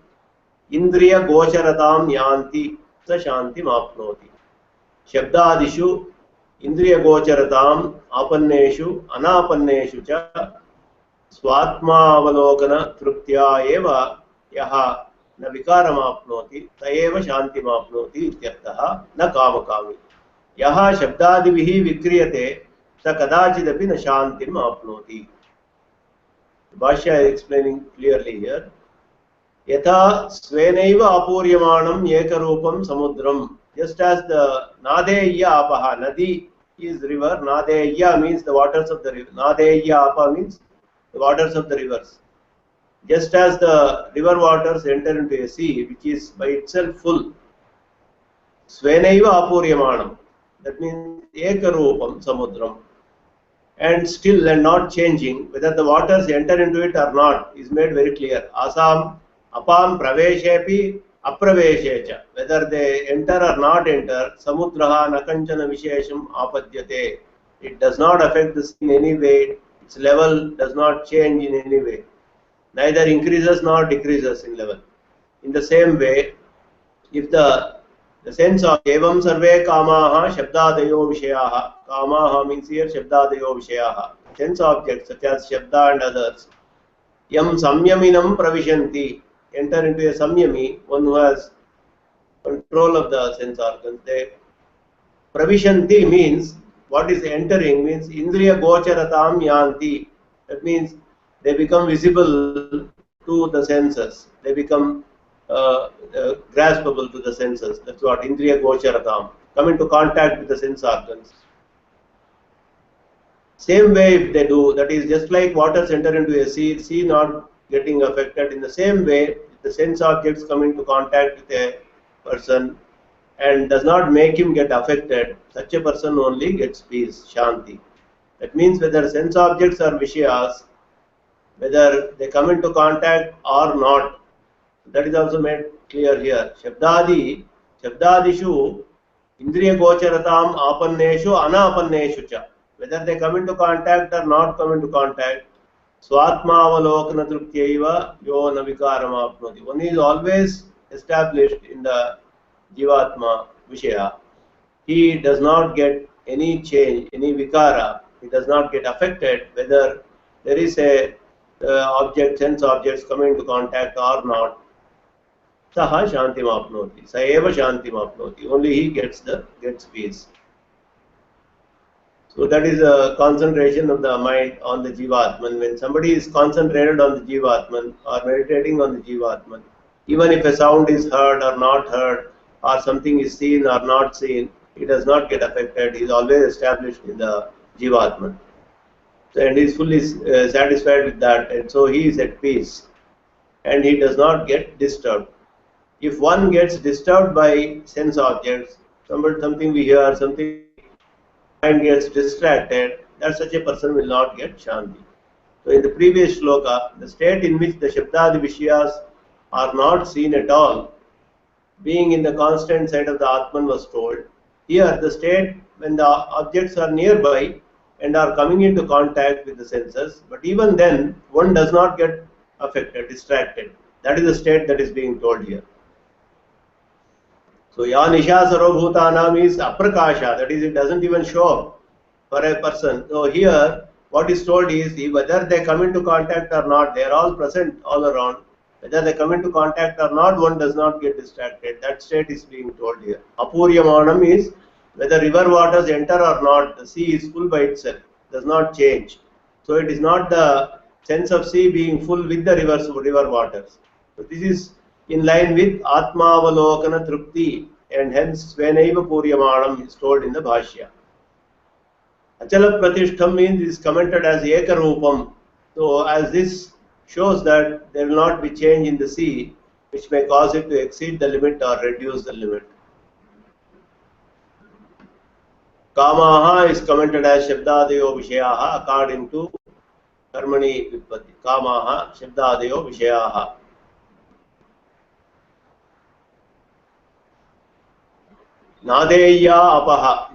indriya gocharatam yanti sa shanti mapnoti. Shabdadishu indriya gocharatam apanneshu anapanneshu cha swatmavalokana truptya eva yaha na vikaram apnoti taeva shanti mapnoti ityartha na kama kami. Yaha shabdadivihi vikriyate sa kadachidapi na shantim apnoti. Bhashya is explaining clearly here. Yatha svenaiva apuryamanam ekarupam samudram. Just as the nadeya apaha, nadi is river, nadeya means the waters of the river, nadeya apa means the waters of the rivers. Just as the river waters enter into a sea which is by itself full, svenaiva apuryamanam, that means ekarupam samudram, and still and not changing, whether the waters enter into it or not is made very clear. Asam apam praveshepi apraveshecha, whether they enter or not enter, samudraha nakanchana vishesham apadyate. It does not affect the sea in any way, its level does not change in any way, neither increases nor decreases in level. In the same way, if the sense of evam sarve kamaha shabdadayo vishayaha, kamaha means here shabdadayo vishayaha, sense objects such as shabda and others, yam samyaminam pravishanti, enter into a samyami, one who has control of the sense organs. They pravishanti means, what is entering means indriya gocharatam yanti, that means they become visible to the senses, they become graspable to the senses. That's what indriya gocharatam, come into contact with the sense organs. Same way if they do, that is just like waters enter into a sea, sea not getting affected. In the same way, if the sense objects come into contact with a person and does not make him get affected, such a person only gets peace, shanti. That means whether sense objects or vishayas, whether they come into contact or not, That is also made clear here. Shabdadishu Indriya Gocharatam Apanneshu Anapanneshu cha. Whether they come into contact or not come into contact, Swatmavalokana Truptyaiva Yo Navikaram Apnoti. One is always established in the Jivatma Vishaya. He does not get any change, any vikara. He does not get affected whether there is a object, sense objects coming into contact or not. Saha Shantim Apnoti. Saeva Shantim Apnoti. Only he gets peace. So that is a concentration of the mind on the Jivatman. When somebody is concentrated on the Jivatman or meditating on the Jivatman, even if a sound is heard or not heard, or something is seen or not seen, he does not get affected. He is always established in the Jivatman. So, and he is fully satisfied with that, and so he is at peace. And he does not get disturbed. If one gets disturbed by sense objects, something we hear, something mind gets distracted, that such a person will not get Shanti. So in the previous shloka, the state in which the Shabdadi Vishyas are not seen at all, being in the constant sight of the Atman was told. Here the state when the objects are nearby and are coming into contact with the senses, but even then one does not get affected, distracted. That is the state that is being told here. So Ya Nisha Sarvabhutanam is aprakasha, that is, it doesn't even show up for a person. So here what is told is whether they come into contact or not, they are all present all around. Whether they come into contact or not, one does not get distracted. That state is being told here. Apuryamanam is whether river waters enter or not, the sea is full by itself, does not change. So it is not the sense of sea being full with the river waters. So this is in line with Atmavalokana Trupti, and hence Svenaiva Puryamanam is told in the Bhashya. Achala Pratishtham means is commented as Ekarupam. So as this shows that there will not be change in the sea, which may cause it to exceed the limit or reduce the limit. Kamaha is commented as Shabdadayo Vishayaha according to Karmani Vipatti. Kamaha Shabdadayo Vishayaha. Nadeya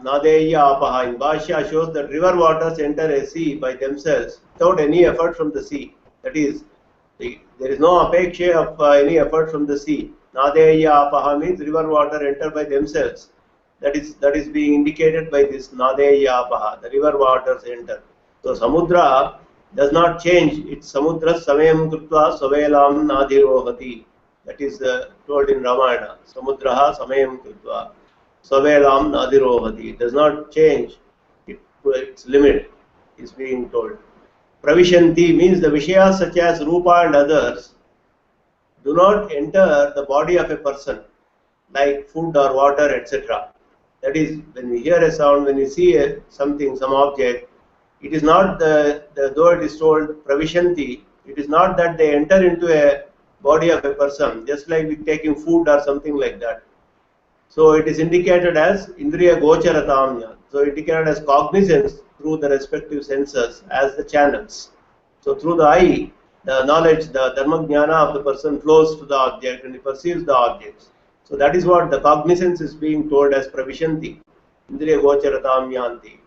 apaha in Bhashya shows that river waters enter a sea by themselves without any effort from the sea. That is, there is no apeksha of any effort from the sea. Nadeya apaha means river water enter by themselves. That is being indicated by this Nadeya apaha. The river waters enter. So Samudra does not change. It's Samudra Samayam Krutva Savelam Nadirohati. That is told in Ramayana. Samudraha Samayam Krutva Savelam Nadirohati. It does not change its limit, is being told. Pravishanti means the Vishayas such as Rupa and others do not enter the body of a person, like food or water, etc. That is, when we hear a sound, when we see some object, it is not though it is told Pravishanti, it is not that they enter into a body of a person, just like with taking food or something like that. So it is indicated as Indriya Gocharatamya. So indicated as cognizance through the respective senses as the channels. So through the eye, the knowledge, the dharma-jnana of the person flows to the object and he perceives the objects. So that is what the cognizance is being told as Pravishanti. Indriya Gocharatamyanti.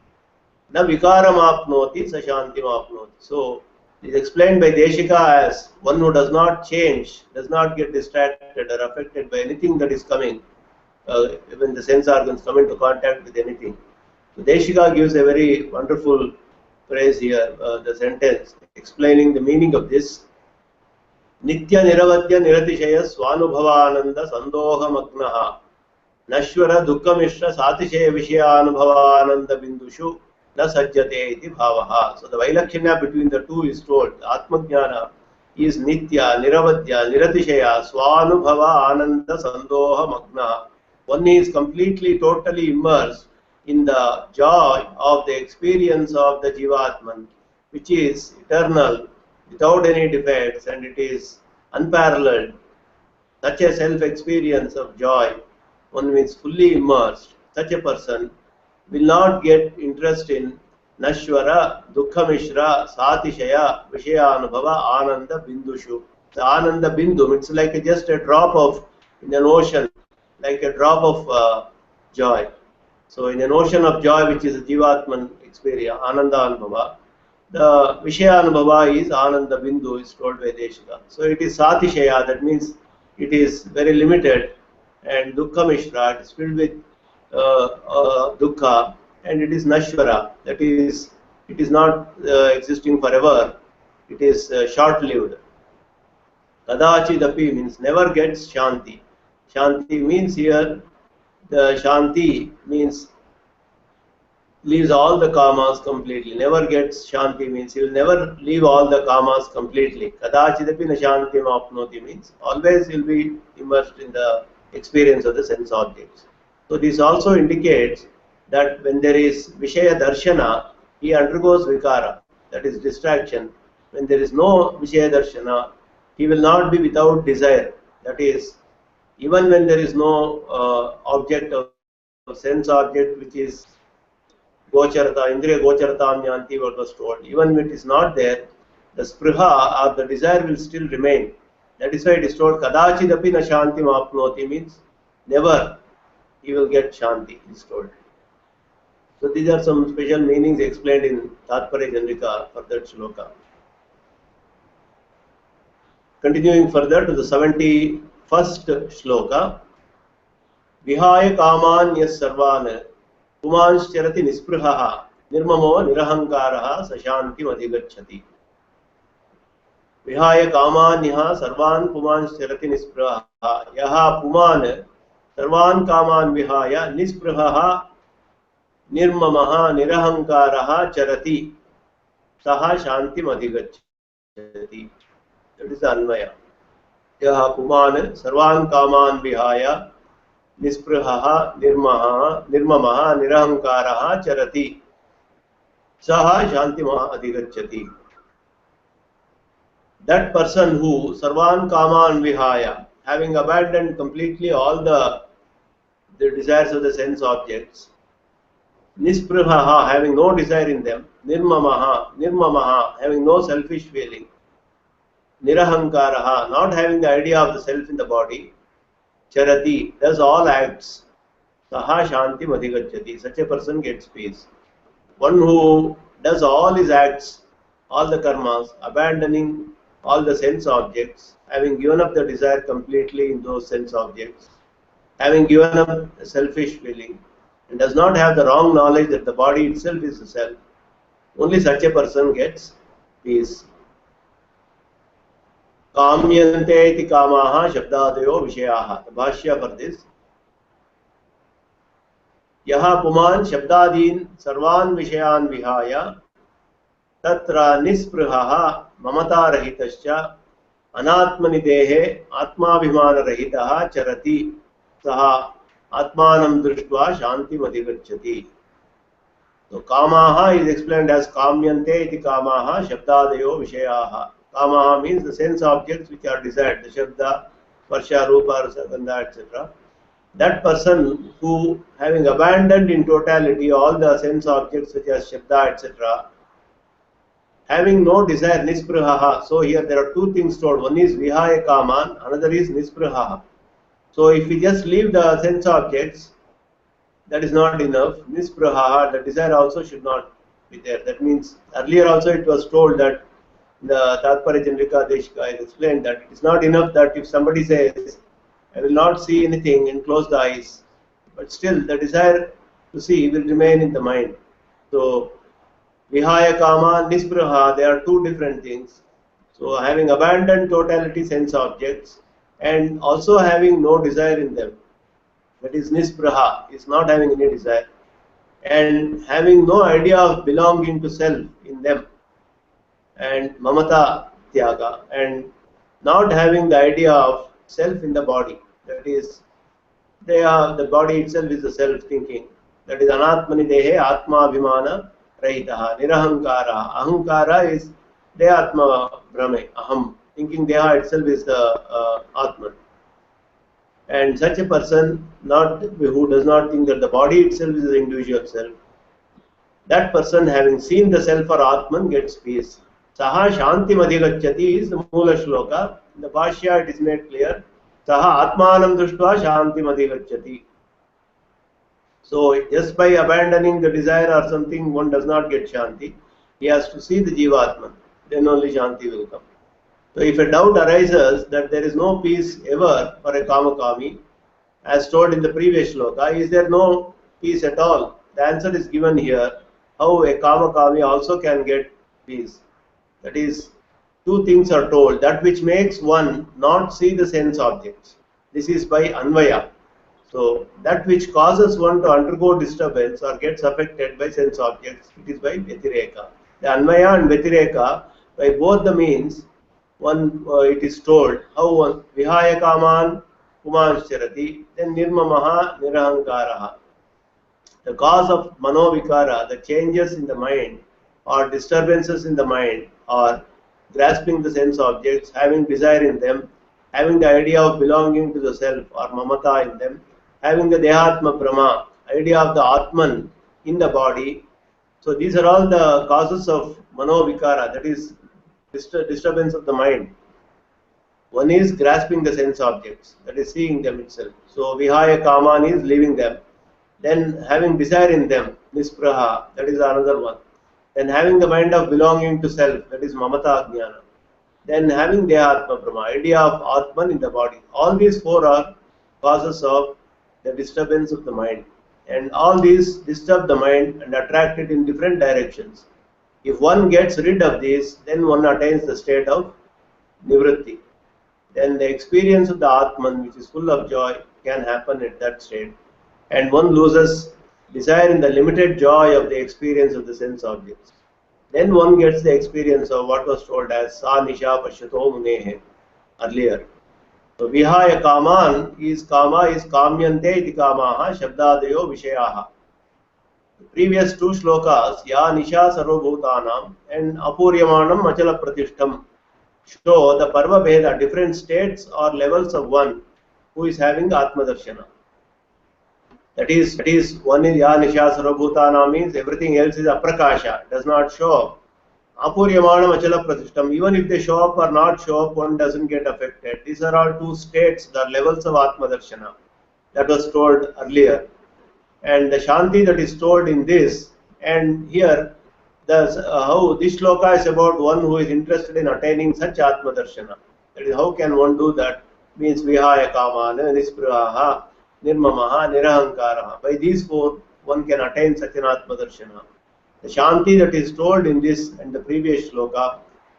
Na vikaram apnoti sa shantim apnoti. So it is explained by Deshika as one who does not change, does not get distracted or affected by anything that is coming. When the sense organs come into contact with anything. So Deshika gives a very wonderful phrase here, the sentence explaining the meaning of this. Nitya Niravadya Niratishaya Swanubhavananda Sandoha Magnaha Nashwara Dukkhamishra Satishaya Vishayanubhavananda Bindushu Na Sajjate iti Bhavaha. So the Vailakshanya between the two is told. Atmajnana is Nitya Niravadya Niratishaya Swanubhava Ananda Sandoha Magnaha. One is completely, totally immersed in the joy of the experience of the Jivatman, which is eternal, without any defects, and it is unparalleled. Such a self-experience of joy, one is fully immersed. Such a person will not get interest in Nashwara, Dukkhamishra, Satishaya, Vishayanubhava, Ananda, Bindushu. the Ananda Bindum, it's like just a drop of in an ocean, like a drop of joy. So in an ocean of joy, which is a Jivatman experience, Ananda Anubhava, the Vishaya Anubhava is Ananda Bindu, is told by Deshika. So it is Satishaya, that means it is very limited, and Dukkha Mishra, it is filled with Dukkha, and it is Nashvara, that is, it is not existing forever, it is short-lived. Kadachidapi means never gets Shanti. Shanti means here, the Shanti means leaves all the kamas completely. Never gets Shanti means he will never leave all the kamas completely. Kadachidapi na Shanti mapnoti means always he will be immersed in the experience of the sense objects. So this also indicates that when there is Vishaya Darshana, he undergoes Vikara, that is distraction. When there is no Vishaya Darshana, he will not be without desire. That is, even when there is no object of sense object which is Gocharata, Indriya Gocharata Nyanti, what was told, even when it is not there, the Spriha or the desire will still remain. That is why it is told Kadachidapi na Shanti mapnoti means never he will get Shanti, is told. So these are some special meanings explained in Tatparya Chandrika for that shloka. Continuing further to the 71st shloka. Vihaya kaman yas sarvan pumanscharati nisprihaha nirmamo nirahankaraha sashanti madhigacchati. Vihaya kaman yaha sarvan pumanscharati nisprihaha. Yaha puman sarvan kaman vihaya nisprihaha nirmamaha nirahankaraha charati saha shanti madhigacchati. That is the Anvaya. Yaha puman sarvan kaman vihaya nisprihaha nirmamaha nirahankaraha charati saha shanti adhigacchati. That person who sarvan kaman vihaya, having abandoned completely all the desires of the sense objects, nisprihaha, having no desire in them, nirmamaha, having no selfish feeling, nirahankaraha, not having the idea of the self in the body, charati, does all acts, saha shanti madhigacchati, such a person gets peace. One who does all his acts, all the karmas, abandoning all the sense objects, having given up the desire completely in those sense objects, having given up the selfish feeling, and does not have the wrong knowledge that the body itself is the self, only such a person gets peace. Kamyante iti kamaha shabdadayo vishayaha. The Bhashya for this. Yaha puman shabdadin sarvan vishayan vihaya tatra nisprihaha mamata rahitascha anatmani dehe atmabhimana rahitaha charati saha atmanam drishtva shanti madhigacchati. So kamaha is explained as kamyante iti kamaha shabdadayo vishayaha. Kamaha means the sense objects which are desired, the Shabda, Varsha, Rupa, Gandha, etc. That person who, having abandoned in totality all the sense objects such as Shabda, etc., having no desire, nisprihaha. So here there are two things told. One is Vihaya Kaman, another is nisprihaha. So if we just leave the sense objects, that is not enough. Nisprihaha, the desire also should not be there. That means earlier also it was told that the Tatparya Chandrika Deshika is explained that it is not enough that if somebody says, I will not see anything and close the eyes, but still the desire to see will remain in the mind. So, Vihaya Kama, Nispriha, they are two different things. So, having abandoned totality sense objects and also having no desire in them, that is Nispriha, is not having any desire, and having no idea of belonging to self in them, and mamata tyaga, and not having the idea of self in the body, that is the body itself is the self thinking, that is anatmani dehe atma abhimana rahitaha nirahankara. Ahankara is dehatma brahme, aham, thinking deha itself is the atman, and such a person who does not think that the body itself is the individual self, that person having seen the self or atman gets peace. Saha Shantim Adhigachyati is the Moola Shloka. In the Bhashya it is made clear. Saha Atmanam Drishtva Shantim Adhigachyati. So just by abandoning the desire or something, one does not get Shanti. He has to see the Jivatman. Then only Shanti will come. So if a doubt arises that there is no peace ever for a Kamakami, as told in the previous shloka, is there no peace at all? The answer is given here, how a Kamakami also can get peace. That is, two things are told, that which makes one not see the sense objects. This is by Anvaya. So that which causes one to undergo disturbance or gets affected by sense objects, it is by Vyatireka. The Anvaya and Vyatireka, by both the means, one it is told how one Vihaya Kaman Pumanscharati, then Nirmamaha Nirahankaraha. The cause of Manovikara, the changes in the mind or disturbances in the mind or grasping the sense objects, having desire in them, having the idea of belonging to the self or mamata in them, having the Dehatma Brahma, idea of the Atman in the body. So these are all the causes of Manovikara, that is disturbance of the mind. One is grasping the sense objects, that is seeing them itself. So Vihaya Kaman is leaving them. Then having desire in them, Nispraha, that is another one. Then having the mind of belonging to self, that is Mamata Jnana. Then having Dehatma Brahma, idea of Atman in the body. All these four are causes of the disturbance of the mind. And all these disturb the mind and attract it in different directions. If one gets rid of these, then one attains the state of Nivritti. Then the experience of the Atman, which is full of joy, can happen at that state. And one loses desire in the limited joy of the experience of the sense objects. Then one gets the experience of what was told as Sa Nisha Pashyato Munehe earlier. So Vihaya Kaman is Kamyante iti Kamaha Shabdadayo Vishayaha. The previous two shlokas, Ya Nisha Sarvabhutanam and Apuryamanam Achala Pratishtam, show the Parva Bheda, different states or levels of one who is having Atma Darshana. That is one is Ya Nisha Sarvabhutanam means everything else is Aprakasha, does not show up. Apuryamanam Achala Pratishtam, even if they show up or not show up, one doesn't get affected. These are all two states, the levels of Atma Darshana that was told earlier. And the Shanti that is told in this, and here, how this shloka is about one who is interested in attaining such Atma Darshana. That is, how can one do that? Means Vihaya Kamana, Nispraha, Nirmamaha, Nirahankaraha. By these four, one can attain such an Atma Darshana. The Shanti that is told in this and the previous shloka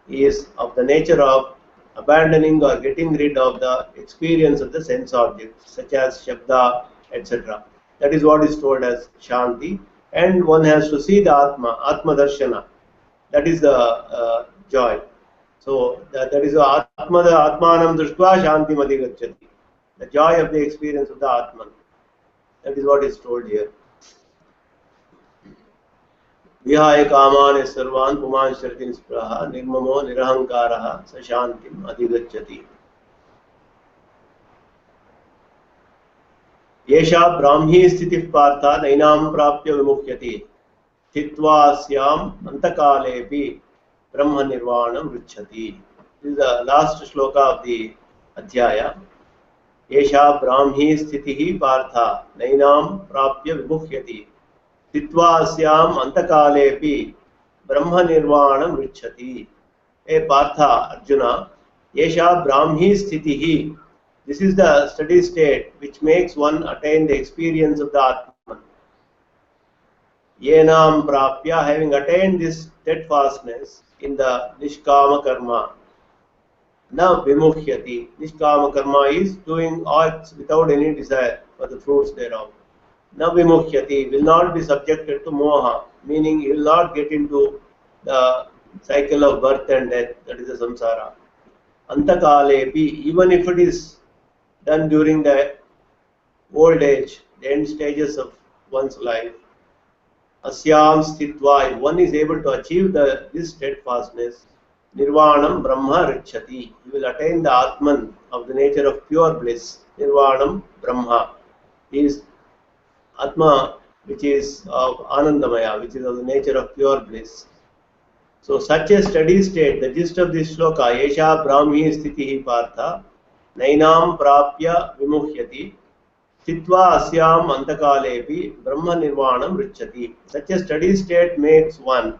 is of the nature of abandoning or getting rid of the experience of the sense objects, such as Shabda, etc. That is what is told as Shanti, and one has to see the Atma Darshana. That is the joy. So that is the Atmanam Drishtva Shanti Madhigachyati. The joy of the experience of the Atman. That is what is told here. Vihaya Kamane Sarvan Puman Shartin Spraha Nirmamo Nirahankaraha Sashantim Adhigachyati. Yesha Brahmi Sthitih Partha Nainam Prapya Vimuhyati Sthitvasyam Antakalepi Brahma Nirvanam Richati. This is the last shloka of the Adhyaya. Yesha Brahmi Sthitih Partha Nainam Prapya Vimuhyati Sthitvasyam Antakalepi Brahma Nirvanam Richati. Hey Partha, Arjuna, Yesha Brahmi Sthitih. This is the steady state which makes one attain the experience of the Atman. Yenam prapya, having attained this steadfastness in the Nishkama Karma. Na vimuhyati. Nishkama Karma is doing acts without any desire for the fruits thereof. Na vimuhyati, will not be subjected to moha, meaning he will not get into the cycle of birth and death, that is the samsara. Antakalepi, even if it is done during the old age, the end stages of one's life. Asyam sthitva, if one is able to achieve this steadfastness, Nirvanam Brahma Richati, he will attain the Atman of the nature of pure bliss. Nirvanam Brahma is Atma, which is of Anandamaya, which is of the nature of pure bliss. So such a steady state, the gist of this shloka, Esha Brahmi Sthitihi Partha, Nainam Prapya Vimuhyati, Sthitva Asyam Antakalepi, Brahma Nirvanam Richati. Such a steady state makes one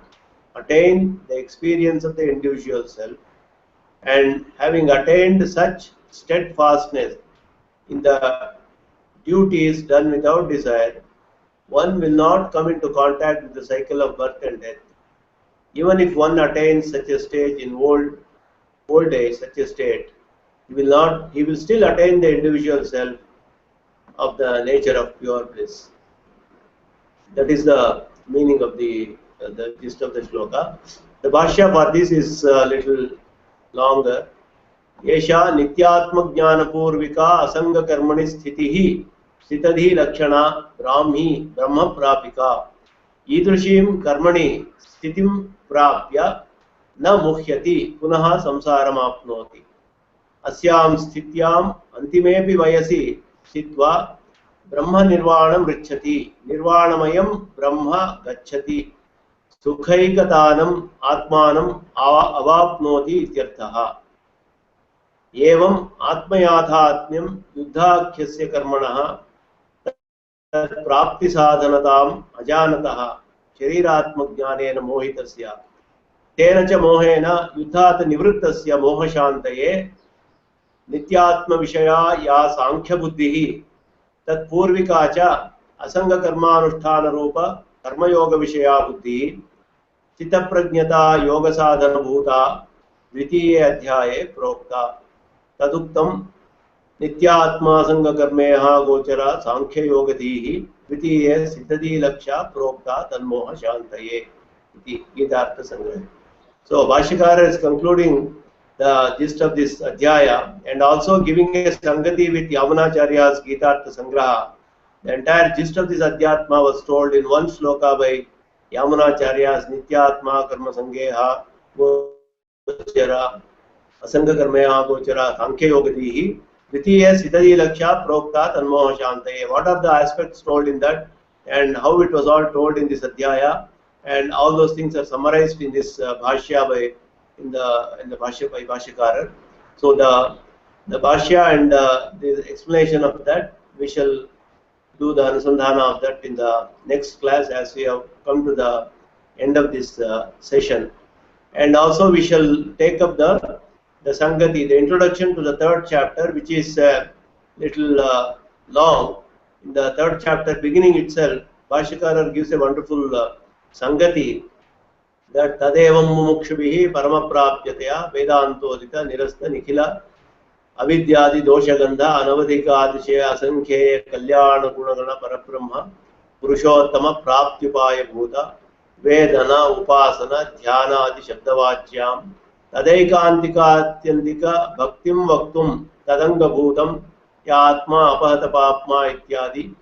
attain the experience of the individual self, and having attained such steadfastness in the duties done without desire, one will not come into contact with the cycle of birth and death. Even if one attains such a stage in old age, such a state, he will still attain the individual self of the nature of pure bliss. That is the meaning of the gist of the shloka. The Bhashya for this is a little longer. Esha Nityatma Jnana Purvika Asanga Karmani Sthitihi Sthitadhi Lakshana Brahma Prapika Idrushim Karmani Sthitim Prapya Na Muhyati Punaha Samsaram Apnoti Asyam Sthityam Antimepi Vayasi Sthitva Brahma Nirvanam Richati Nirvanamayam Brahma Gachati Sukhaikatanam Atmanam Avapnoti Ityarthaha एवं आत्मयाथात्म्यं युद्धाख्यस्य कर्मणः प्राप्ति साधनताम् अजानतः शरीरात्मज्ञानेन मोहितस्य तेन च मोहेन युद्धात् निवृत्तस्य मोहशान्तये नित्यात्मविषया या सांख्यबुद्धिः तत्पूर्विका च असंगकर्मानुष्ठानरूप कर्मयोगविषया बुद्धिः चित्तप्रज्ञता योगसाधनभूता द्वितीये अध्याये प्रोक्ता तदुक्तम नित्यात्मा संगकर्मेह गोचरा सांख्य योगधीः द्वितीये सिद्धधि लक्ष्या प्रोक्ता तन्मोह शांतये इति गीतार्थ संग्रह. So Bhashyakara is concluding the gist of this adhyaya and also giving a sangati with Yamunacharya's Gita Sangraha. The entire gist of this adhyatma was told in one shloka by Yamunacharya's Nityatma Karma Sangeha Gochara Asanga Karmaya Gochara Sankhya Yogadihi Dvitiya Siddhadi Laksha Prokta Tanmoha Shantaye. What are the aspects told in that and how it was all told in this adhyaya, and all those things are summarized in this Bhashya by in the Bhashya by Bhashyakara. So the Bhashya and the explanation of that, we shall do the Anusandhana of that in the next class as we have come to the end of this session. And also we shall take up the Sangati, the introduction to the third chapter, which is a little long. In the third chapter beginning itself, Bhashyakara gives a wonderful Sangati that Tadevam Mumukshubhihi Paramaprapyataya Vedantodita Nirasta Nikhila Avidyadi Doshagandha Anavadhika Adishaya Asankheya Kalyana Gunagana Parabrahma Purushottama Praptyupaya Bhuta Vedana Upasana Dhyana Adi Shabdavachyam Tadaikantika Bhaktim Vaktum Tadanga Bhutam Yatma Apahata Papma Ityadi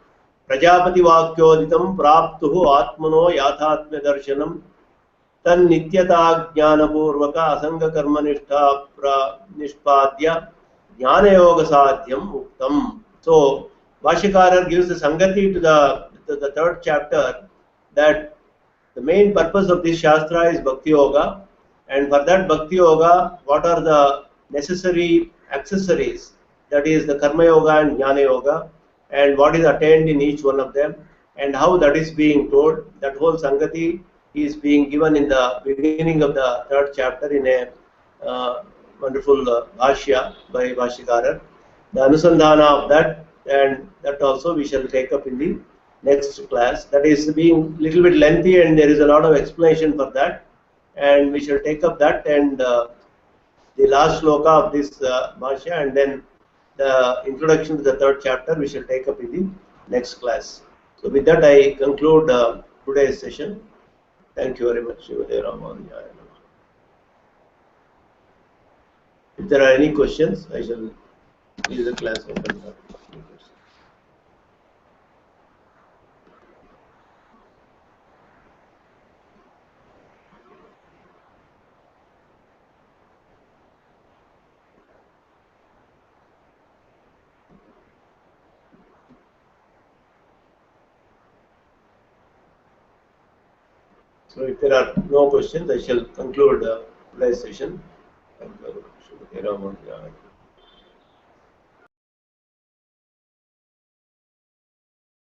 Prajapati Vakyoditam Praptuhu Atmano Yathatma Darshanam Tan Nityata Jnana Purvaka Asanga Karma Nishpadya Jnana Yoga Sadhyam Uktam. So Bhashyakara gives the Sangati to the third chapter, that the main purpose of this Shastra is Bhakti Yoga, and for that Bhakti Yoga, what are the necessary accessories, that is the Karma Yoga and Jnana Yoga, and what is attained in each one of them, and how that is being told. That whole Sangati is being given in the beginning of the third chapter in a wonderful Bhashya by Bhashyakara. The Anusandhana of that, and that also we shall take up in the next class. That is being little bit lengthy and there is a lot of explanation for that, and we shall take up that and the last shloka of this Bhashya, and then the introduction to the third chapter we shall take up in the next class. So with that I conclude today's session. Thank you very much. rAmAnuja. If there are any questions, I shall leave the class open for any questions. So if there are no questions, I shall conclude today's session.